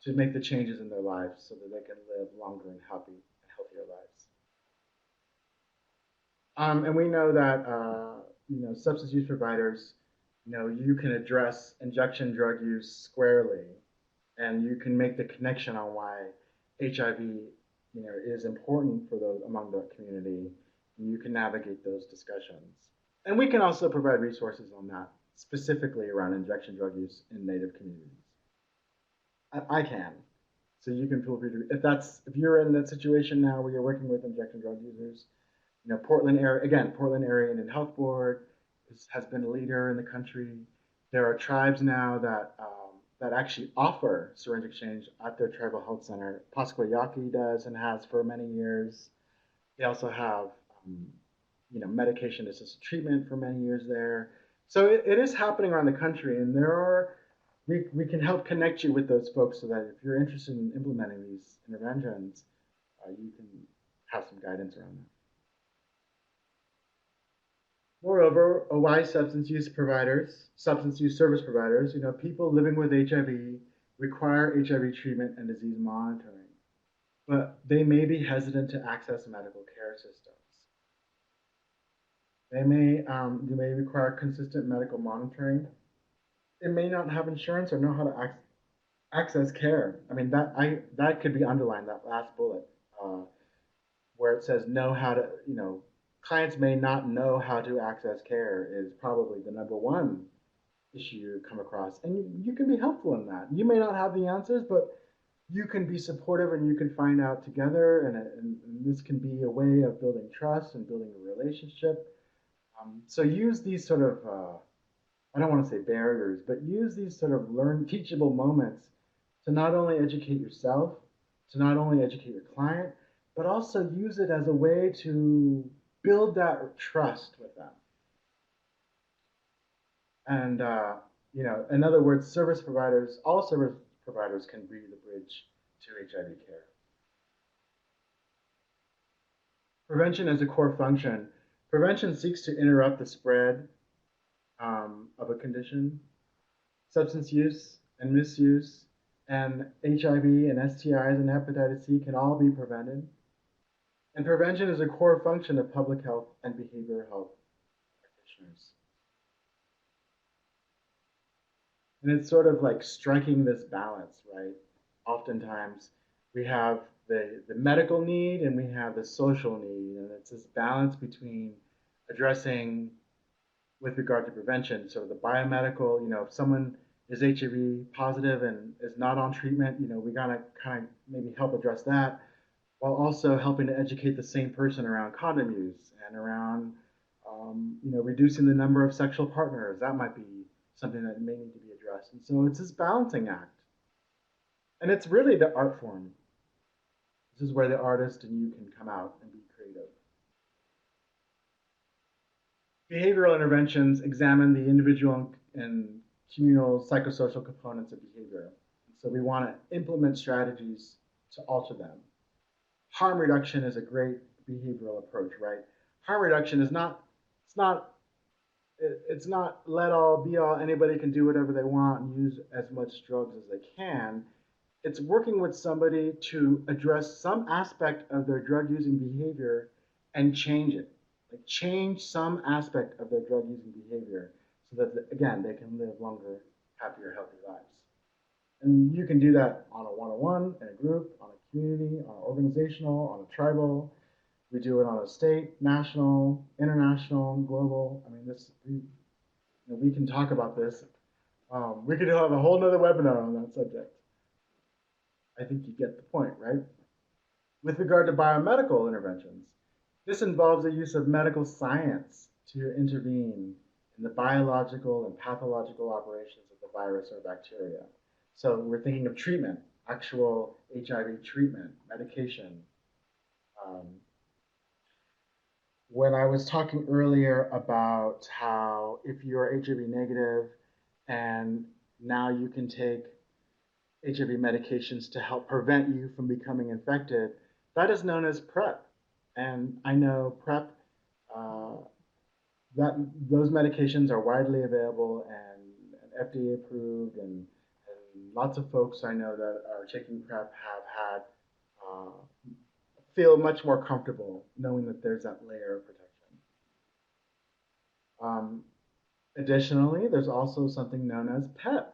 Speaker 2: to make the changes in their lives so that they can live longer and happy and healthier lives. And we know that substance use providers, you can address injection drug use squarely, and you can make the connection on why HIV, is important for those among the community, and you can navigate those discussions. And we can also provide resources on that, specifically around injection drug use in Native communities. I can. So you can feel free to, if you're in that situation now where you're working with injection drug users, Portland Area Indian Health Board has been a leader in the country. There are tribes now that actually offer syringe exchange at their tribal health center. Pasquayaki does and has for many years. They also have medication assisted treatment for many years there. So it is happening around the country, and we can help connect you with those folks so that if you're interested in implementing these interventions, you can have some guidance around that. Moreover, why substance use service providers, people living with HIV require HIV treatment and disease monitoring, but they may be hesitant to access medical care systems. They may require consistent medical monitoring. They may not have insurance or know how to access care. I mean, that could be underlined, that last bullet, where it says know how to, clients may not know how to access care is probably the number one issue you come across. And you can be helpful in that. You may not have the answers, but you can be supportive and you can find out together. And this can be a way of building trust and building a relationship. So use these sort of, I don't want to say barriers, but use these sort of teachable moments to not only educate yourself, to not only educate your client, but also use it as a way to build that trust with them. And, in other words, all service providers can be the bridge to HIV care. Prevention as a core function. Prevention seeks to interrupt the spread of a condition. Substance use and misuse and HIV and STIs and hepatitis C can all be prevented. And prevention is a core function of public health and behavioral health practitioners. And it's sort of like striking this balance, right? Oftentimes we have the medical need and we have the social need, and it's this balance between addressing with regard to prevention. So the biomedical, if someone is HIV positive and is not on treatment, we gotta kind of maybe help address that, while also helping to educate the same person around condom use and around, reducing the number of sexual partners. That might be something that may need to be addressed. And so it's this balancing act. And it's really the art form. This is where the artist and you can come out and be creative. Behavioral interventions examine the individual and communal psychosocial components of behavior. So we want to implement strategies to alter them. Harm reduction is a great behavioral approach, right? Harm reduction is not let all be all, anybody can do whatever they want and use as much drugs as they can. It's working with somebody to address some aspect of their drug using behavior and change it. Like change some aspect of their drug using behavior so that, again, they can live longer, happier, healthy lives. And you can do that on a one-on-one, in a group, on a community, on an organizational, on a tribal. We do it on a state, national, international, global. I mean, we can talk about this. We could have a whole nother webinar on that subject. I think you get the point, right? With regard to biomedical interventions, this involves the use of medical science to intervene in the biological and pathological operations of the virus or bacteria. So we're thinking of treatment, actual HIV treatment, medication. When I was talking earlier about how if you're HIV negative and now you can take HIV medications to help prevent you from becoming infected, that is known as PrEP. And I know PrEP that those medications are widely available and FDA approved, and lots of folks I know that are taking PrEP have had uh, feel much more comfortable knowing that there's that layer of protection. Um, Additionally, there's also something known as PEP,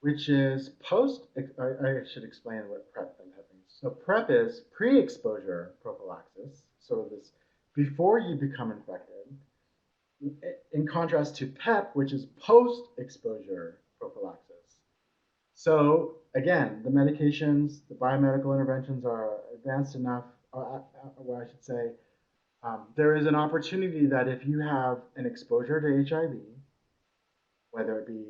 Speaker 2: which is post. I should explain what PrEP and PEP means. So PrEP is pre-exposure prophylaxis, sort of this before you become infected, in contrast to PEP, which is post-exposure prophylaxis. So again, the medications, the biomedical interventions are advanced enough, or I should say, there is an opportunity that if you have an exposure to HIV, whether it be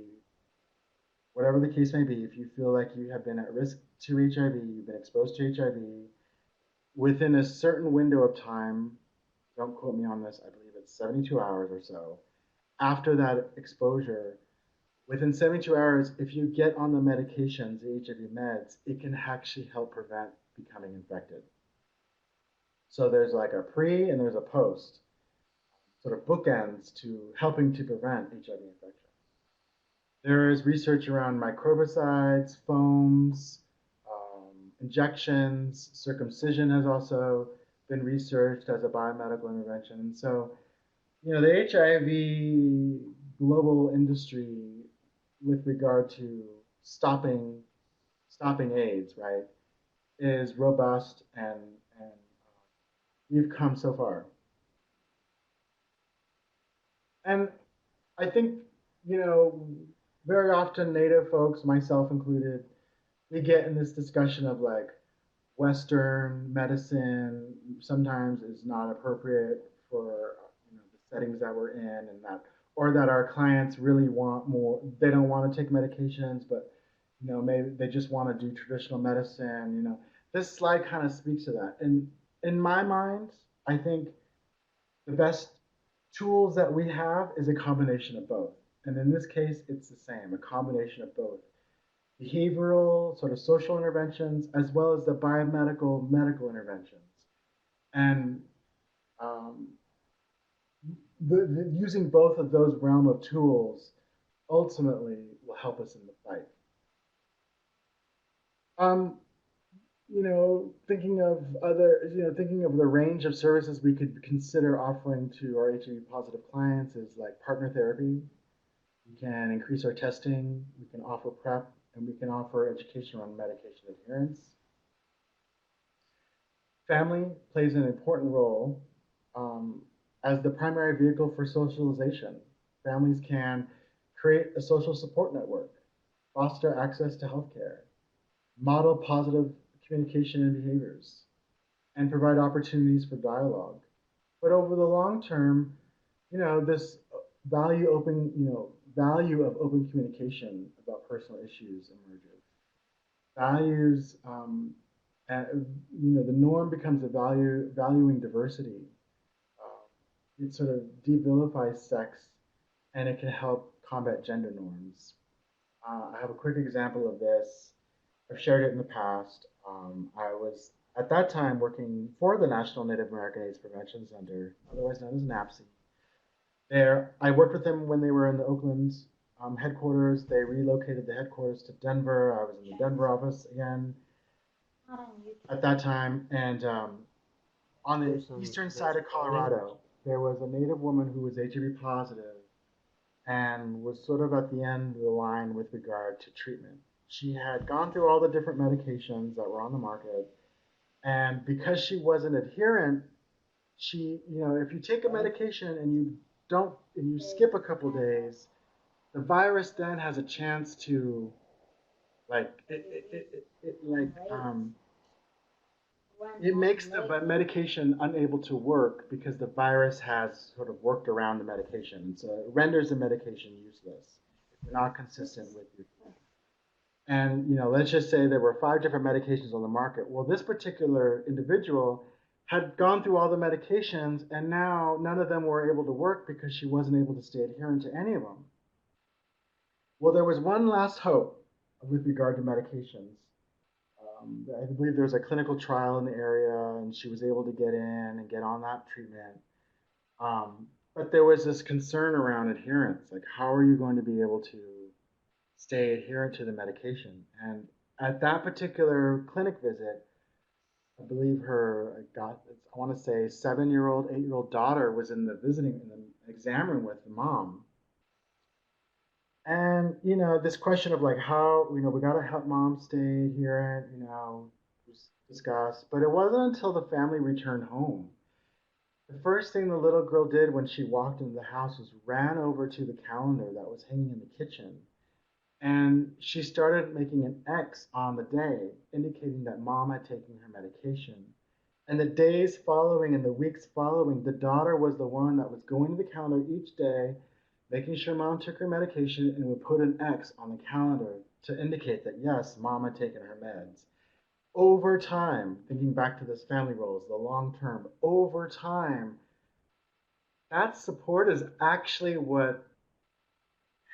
Speaker 2: whatever the case may be, if you feel like you have been at risk to HIV, you've been exposed to HIV, within a certain window of time, don't quote me on this, I believe it's 72 hours or so, after that exposure, within 72 hours, if you get on the medications, the HIV meds, it can actually help prevent becoming infected. So there's like a pre and there's a post, sort of bookends to helping to prevent HIV infection. There is research around microbicides, foams, injections. Circumcision has also been researched as a biomedical intervention. And so, the HIV global industry with regard to stopping AIDS, right, is robust and we've come so far. And I think, you know, very often Native folks, myself included, we get in this discussion of like Western medicine sometimes is not appropriate for the settings that we're in, and that, or that our clients really want more. They don't want to take medications, but maybe they just want to do traditional medicine. This slide kind of speaks to that. And in my mind, I think the best tools that we have is a combination of both. And in this case, it's the same, a combination of both behavioral, sort of social interventions, as well as the biomedical medical interventions. And um, using both of those realm of tools ultimately will help us in the fight. Um, thinking of the range of services we could consider offering to our HIV positive clients is like partner therapy. We can increase our testing, we can offer PrEP, and we can offer education on medication adherence. Family plays an important role um, as the primary vehicle for socialization. Families can create a social support network, foster access to healthcare, model positive communication and behaviors, and provide opportunities for dialogue. But over the long term, this value of open communication about personal issues emerges. Values, the norm becomes a valuing diversity. It sort of devilifies sex, and it can help combat gender norms. I have a quick example of this. I've shared it in the past. I was at that time working for the National Native American AIDS Prevention Center, otherwise known as NAPCI. There, I worked with them when they were in the Oakland headquarters. They relocated the headquarters to Denver. I was in the Denver office again at that time. And on the eastern side of Colorado, there was a Native woman who was HIV positive and was sort of at the end of the line with regard to treatment. She had gone through all the different medications that were on the market, and because she wasn't adherent, if you take a medication and you skip a couple days, the virus then has a chance to like it makes the medication unable to work because the virus has sort of worked around the medication, and so it renders the medication useless if you're not consistent with your. And let's just say there were 5 different medications on the market. Well, this particular individual had gone through all the medications, and now none of them were able to work because she wasn't able to stay adherent to any of them. Well, there was one last hope with regard to medications. I believe there was a clinical trial in the area, and she was able to get in and get on that treatment. But there was this concern around adherence, like how are you going to be able to stay adherent to the medication? And at that particular clinic visit, I believe I want to say 7-year-old, 8-year-old daughter was in the exam room with the mom. And, this question of like how, we got to help mom stay adherent, was discussed. But it wasn't until the family returned home. The first thing the little girl did when she walked into the house was ran over to the calendar that was hanging in the kitchen. And she started making an X on the day, indicating that mom had taken her medication. And the days following and the weeks following, the daughter was the one that was going to the calendar each day, making sure mom took her medication, and would put an X on the calendar to indicate that, yes, mom had taken her meds. Over time, thinking back to this family roles, the long term, over time, that support is actually what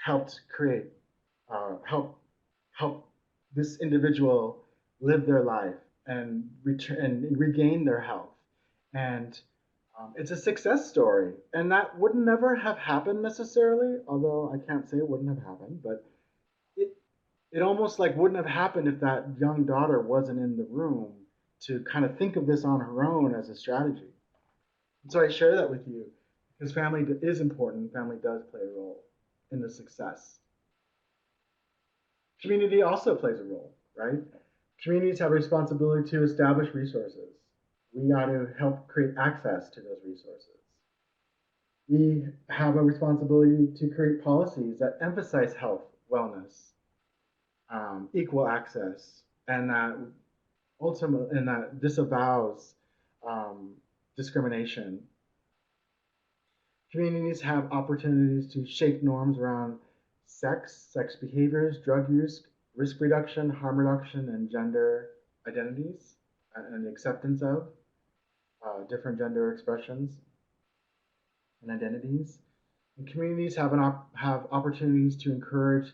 Speaker 2: helped create, help this individual live their life and return and regain their health. And it's a success story, and that would never have happened necessarily. Although I can't say it wouldn't have happened, but it it almost like wouldn't have happened if that young daughter wasn't in the room to kind of think of this on her own as a strategy. And so I share that with you because family is important. Family does play a role in the success. Community also plays a role, right? Communities have a responsibility to establish resources. We got to help create access to those resources. We have a responsibility to create policies that emphasize health, wellness, equal access, and that ultimately and that disavows discrimination. Communities have opportunities to shape norms around sex behaviors, drug use, risk reduction, harm reduction, and gender identities, and the acceptance of different gender expressions and identities. And communities have opportunities to encourage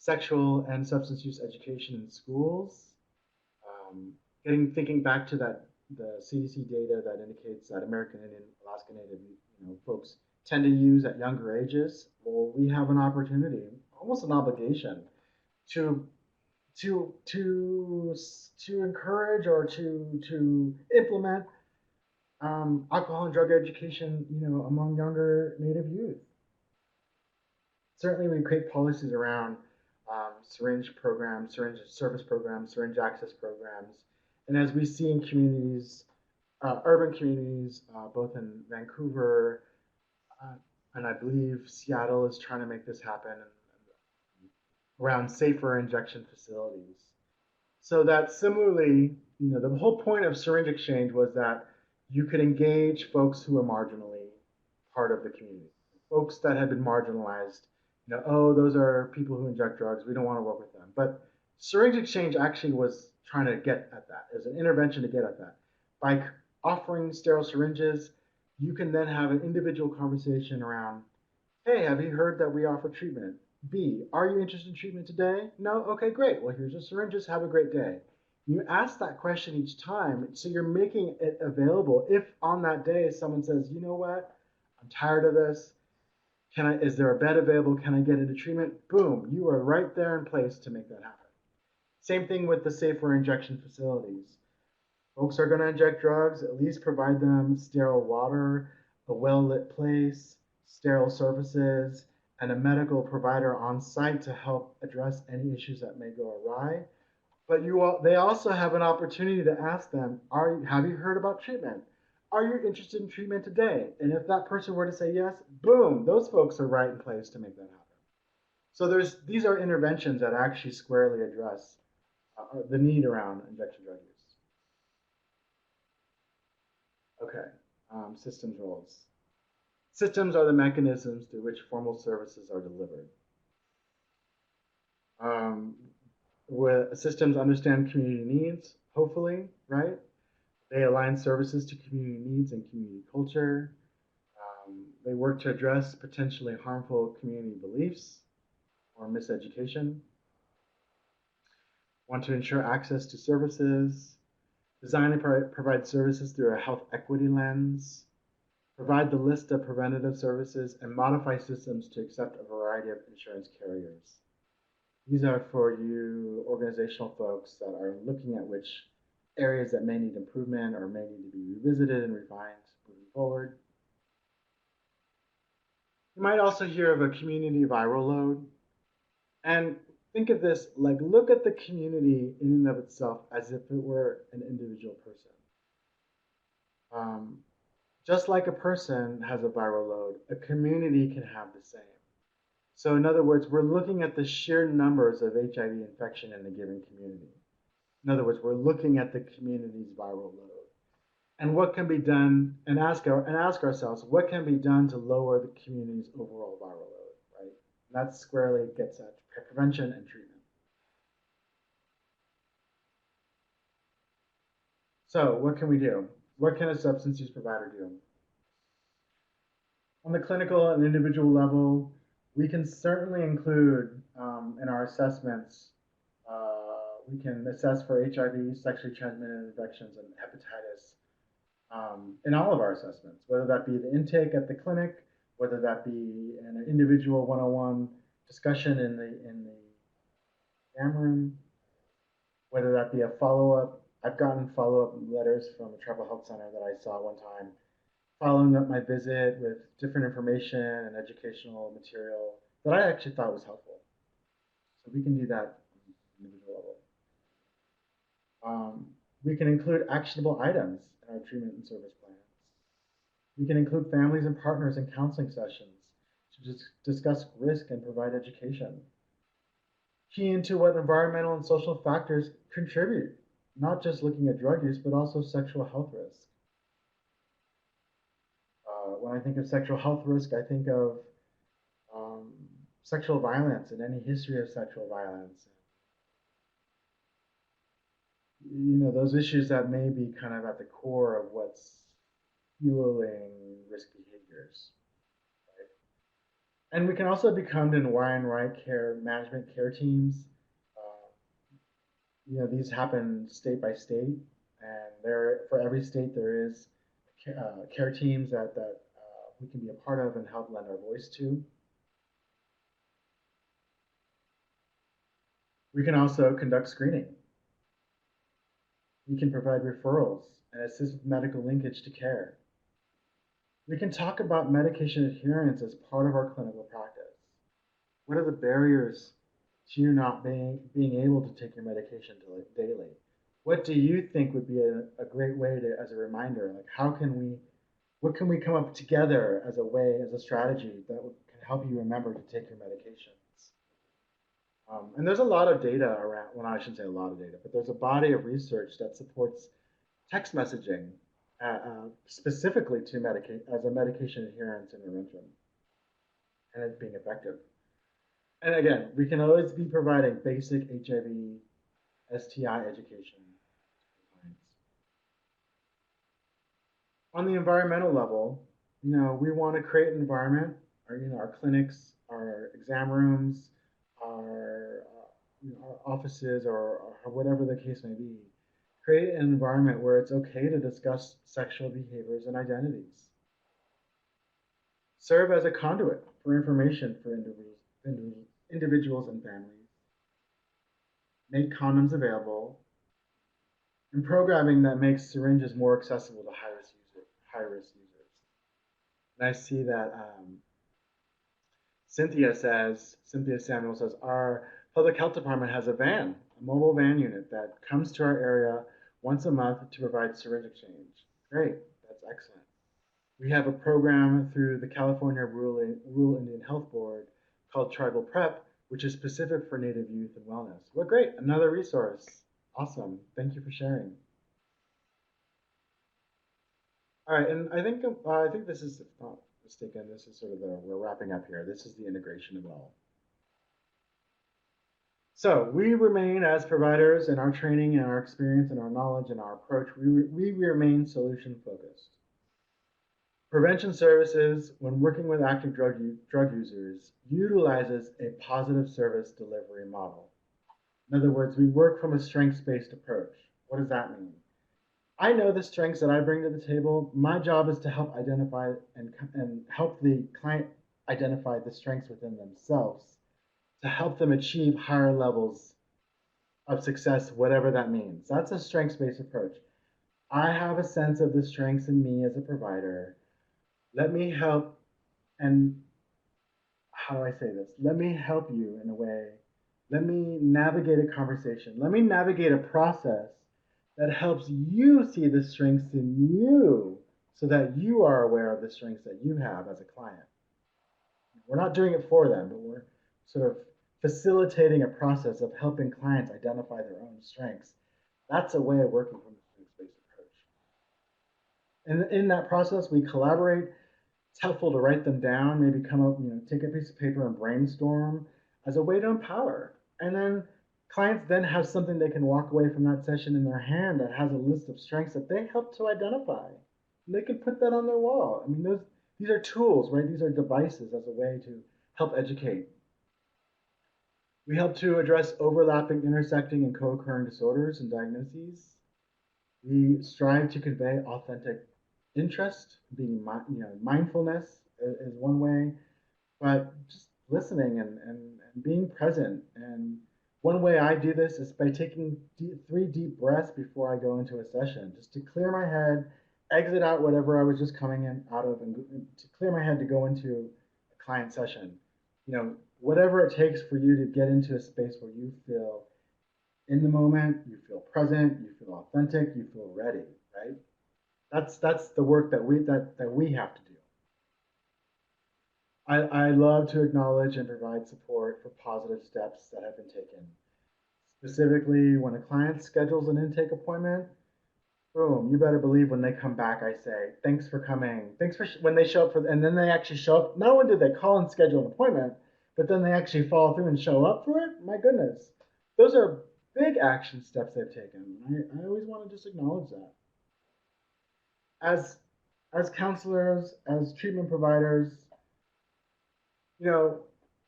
Speaker 2: sexual and substance use education in schools. Thinking back to the CDC data that indicates that American Indian, Alaska Native, folks tend to use at younger ages. Well, we have an opportunity, almost an obligation, to to encourage or to implement alcohol and drug education, among younger Native youth. Certainly, we create policies around syringe programs, syringe service programs, syringe access programs, and as we see in communities, urban communities, both in Vancouver uh, and I believe Seattle is trying to make this happen around safer injection facilities. So that similarly, the whole point of syringe exchange was that you could engage folks who are marginally part of the community, folks that had been marginalized. Oh, those are people who inject drugs. We don't want to work with them. But syringe exchange actually was trying to get at that, as an intervention to get at that. By offering sterile syringes, you can then have an individual conversation around, hey, have you heard that we offer treatment? B, are you interested in treatment today? No? Okay, great. Well, here's your syringes. Have a great day. You ask that question each time, so you're making it available. If on that day someone says, you know what, I'm tired of this. Is there a bed available? Can I get into treatment? Boom, you are right there in place to make that happen. Same thing with the safer injection facilities. Folks are going to inject drugs, at least provide them sterile water, a well-lit place, sterile surfaces, and a medical provider on site to help address any issues that may go awry. But they also have an opportunity to ask them, have you heard about treatment? Are you interested in treatment today? And if that person were to say yes, boom, those folks are right in place to make that happen. So these are interventions that actually squarely address the need around injection drug use. Okay, systems roles. Systems are the mechanisms through which formal services are delivered. Where systems understand community needs, hopefully, right? They align services to community needs and community culture. They work to address potentially harmful community beliefs or miseducation. Want to ensure access to services. Design and provide services through a health equity lens. provide the list of preventative services, and modify systems to accept a variety of insurance carriers. These are for you organizational folks that are looking at which areas that may need improvement or may need to be revisited and refined moving forward. You might also hear of a community viral load. And think of this like look at the community in and of itself as if it were an individual person. Um, just like a person has a viral load, a community can have the same. So in other words, we're looking at the sheer numbers of HIV infection in a given community. In other words, we're looking at the community's viral load. And what can be done, and ask ourselves, what can be done to lower the community's overall viral load, right? And that squarely gets at prevention and treatment. So what can we do? What can a substance use provider do? On the clinical and individual level, we can certainly include in our assessments, we can assess for HIV, sexually transmitted infections, and hepatitis in all of our assessments, whether that be the intake at the clinic, whether that be an individual one-on-one discussion in the exam room, whether that be a follow-up. I've gotten follow-up letters from a tribal health center that I saw one time, following up my visit with different information and educational material that I actually thought was helpful. So we can do that on an individual level. We can include actionable items in our treatment and service plans. We can include families and partners in counseling sessions to just discuss risk and provide education. Key into what environmental and social factors contribute, not just looking at drug use, but also sexual health risk. When I think of sexual health risk, I think of sexual violence and any history of sexual violence. You know, those issues that may be kind of at the core of what's fueling risk behaviors. Right? And we can also become in Y&Y care management care teams. You know, these happen state by state, and there for every state there is care teams that we can be a part of and help lend our voice to. We can also conduct screening. We can provide referrals and assist with medical linkage to care. We can talk about medication adherence as part of our clinical practice. What are the barriers to you not being able to take your medication daily? What do you think would be a great way to, as a reminder, like what can we come up together as a way, as a strategy that can help you remember to take your medications? And there's a lot of data around, well, I shouldn't say a lot of data, but there's a body of research that supports text messaging specifically to as a medication adherence intervention and it being effective. And again, we can always be providing basic HIV, STI education. On the environmental level, you know, we want to create an environment, our clinics, our exam rooms, our offices, or whatever the case may be, create an environment where it's okay to discuss sexual behaviors and identities. Serve as a conduit for information for individuals and families. Make condoms available, and programming that makes syringes more accessible to high-risk users. And I see that Cynthia Samuel says, our public health department has a mobile van unit that comes to our area once a month to provide syringe exchange. Great, that's excellent. We have a program through the California Rural Indian Health Board called Tribal Prep, which is specific for Native youth and wellness. Well, great, another resource. Awesome, thank you for sharing. All right, and I think this is, if not mistaken, this is sort of we're wrapping up here. This is the integration of it all. So we remain as providers in our training and our experience and our knowledge and our approach, we remain solution focused. Prevention services, when working with active drug users, utilizes a positive service delivery model. In other words, we work from a strengths-based approach. What does that mean? I know the strengths that I bring to the table. My job is to help identify and help the client identify the strengths within themselves to help them achieve higher levels of success, whatever that means. That's a strengths based approach. I have a sense of the strengths in me as a provider. Let me help, and how do I say this? Let me help you in a way. Let me navigate a conversation. Let me navigate a process that helps you see the strengths in you so that you are aware of the strengths that you have as a client. We're not doing it for them, but we're sort of facilitating a process of helping clients identify their own strengths. That's a way of working from a strengths-based approach. And in that process, we collaborate. It's helpful to write them down, maybe come up, take a piece of paper and brainstorm as a way to empower. And then clients then have something they can walk away from that session in their hand that has a list of strengths that they help to identify. And they can put that on their wall. I mean, these are tools, right? These are devices as a way to help educate. We help to address overlapping, intersecting, and co-occurring disorders and diagnoses. We strive to convey authentic interest, being mindfulness is one way, but just listening and being present. And one way I do this is by taking 3 deep breaths before I go into a session, just to clear my head, exit out whatever I was just coming in out of, and to clear my head to go into a client session. Whatever it takes for you to get into a space where you feel in the moment, you feel present, you feel authentic, you feel ready, right? That's the work that we have to do. I love to acknowledge and provide support for positive steps that have been taken. Specifically, when a client schedules an intake appointment, boom, you better believe when they come back, I say, thanks for coming. Thanks for when they show up and then they actually show up. Not only did they call and schedule an appointment, but then they actually follow through and show up for it. My goodness, those are big action steps they've taken. I always want to just acknowledge that. As as counselors, as treatment providers, you know,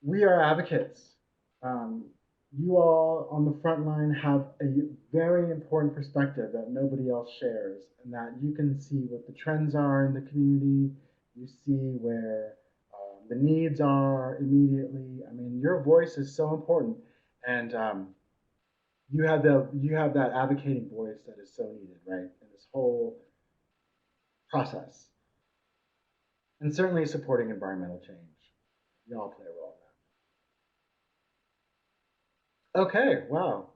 Speaker 2: we are advocates. Um, you all on the front line have a very important perspective that nobody else shares, and that you can see what the trends are in the community. You see where the needs are immediately. I mean, your voice is so important, and you have that advocating voice that is so needed, right, in this whole process, and certainly supporting environmental change. You all play a role in that. Okay, wow.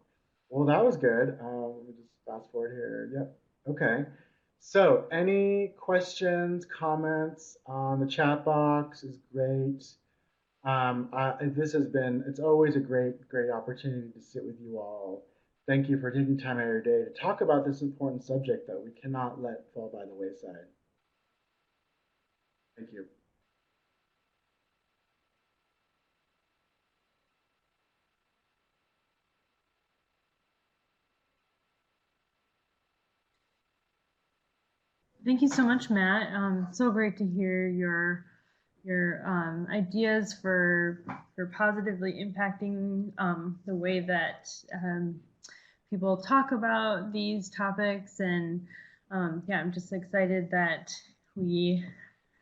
Speaker 2: Well, that was good. Let me just fast forward here. Yep. Okay. So, any questions, comments on the chat box is great. This has been, it's always a great opportunity to sit with you all. Thank you for taking time out of your day to talk about this important subject that we cannot let fall by the wayside. Thank you.
Speaker 1: Thank you so much, Matt. So great to hear your ideas for positively impacting the way that people talk about these topics, and yeah, I'm just excited that we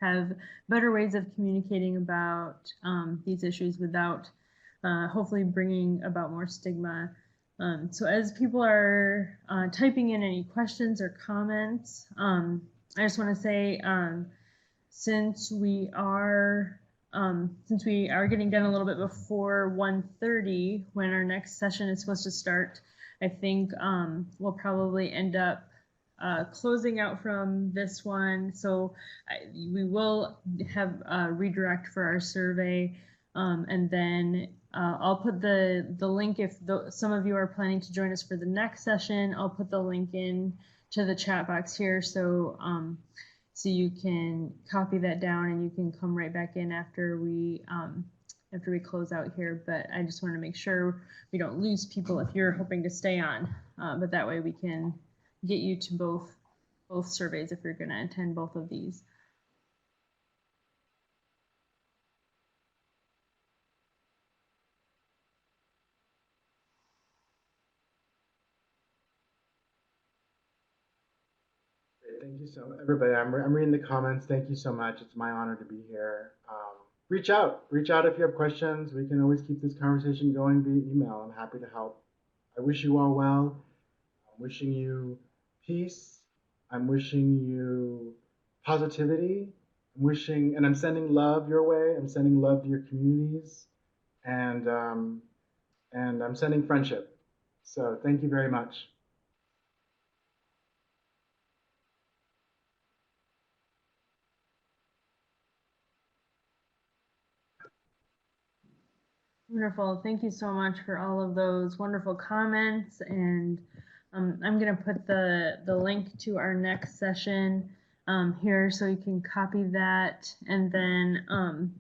Speaker 1: have better ways of communicating about these issues without hopefully bringing about more stigma. So as people are typing in any questions or comments, I just want to say since we are getting done a little bit before 1:30 when our next session is supposed to start, I think we'll probably end up closing out from this one. So we will have a redirect for our survey, and then I'll put the link if some of you are planning to join us for the next session. I'll put the link in to the chat box here, so so you can copy that down and you can come right back in after we close out here. But I just want to make sure we don't lose people if you're hoping to stay on. But that way we can get you to both surveys if you're going to attend both of these.
Speaker 2: you so everybody. I'm reading the comments. Thank you so much. It's my honor to be here. Reach out if you have questions. We can always keep this conversation going via email. I'm happy to help. I wish you all well. I'm wishing you peace. I'm wishing you positivity. And I'm sending love your way. I'm sending love to your communities, and I'm sending friendship. So thank you very much.
Speaker 1: Wonderful. Thank you so much for all of those wonderful comments. And I'm going to put the link to our next session here so you can copy that. And then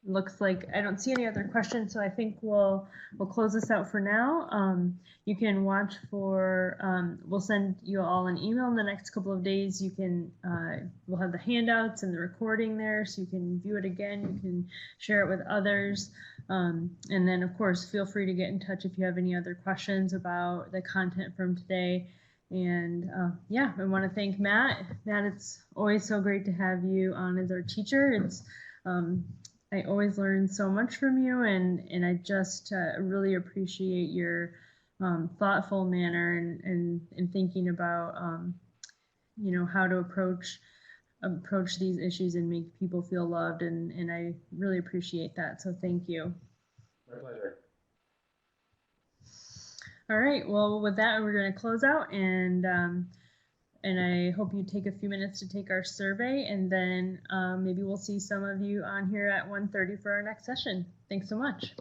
Speaker 1: looks like I don't see any other questions, so I think we'll close this out for now. You can watch for we'll send you all an email in the next couple of days. You can we'll have the handouts and the recording there, so you can view it again. You can share it with others, and then of course feel free to get in touch if you have any other questions about the content from today. And yeah, I want to thank Matt. Matt, it's always so great to have you on as our teacher. It's I always learn so much from you, and I just really appreciate your thoughtful manner and thinking about how to approach these issues and make people feel loved, and I really appreciate that. So thank you.
Speaker 2: My pleasure.
Speaker 1: All right. Well, with that, we're going to close out, and I hope you take a few minutes to take our survey, and then maybe we'll see some of you on here at 1:30 for our next session. Thanks so much.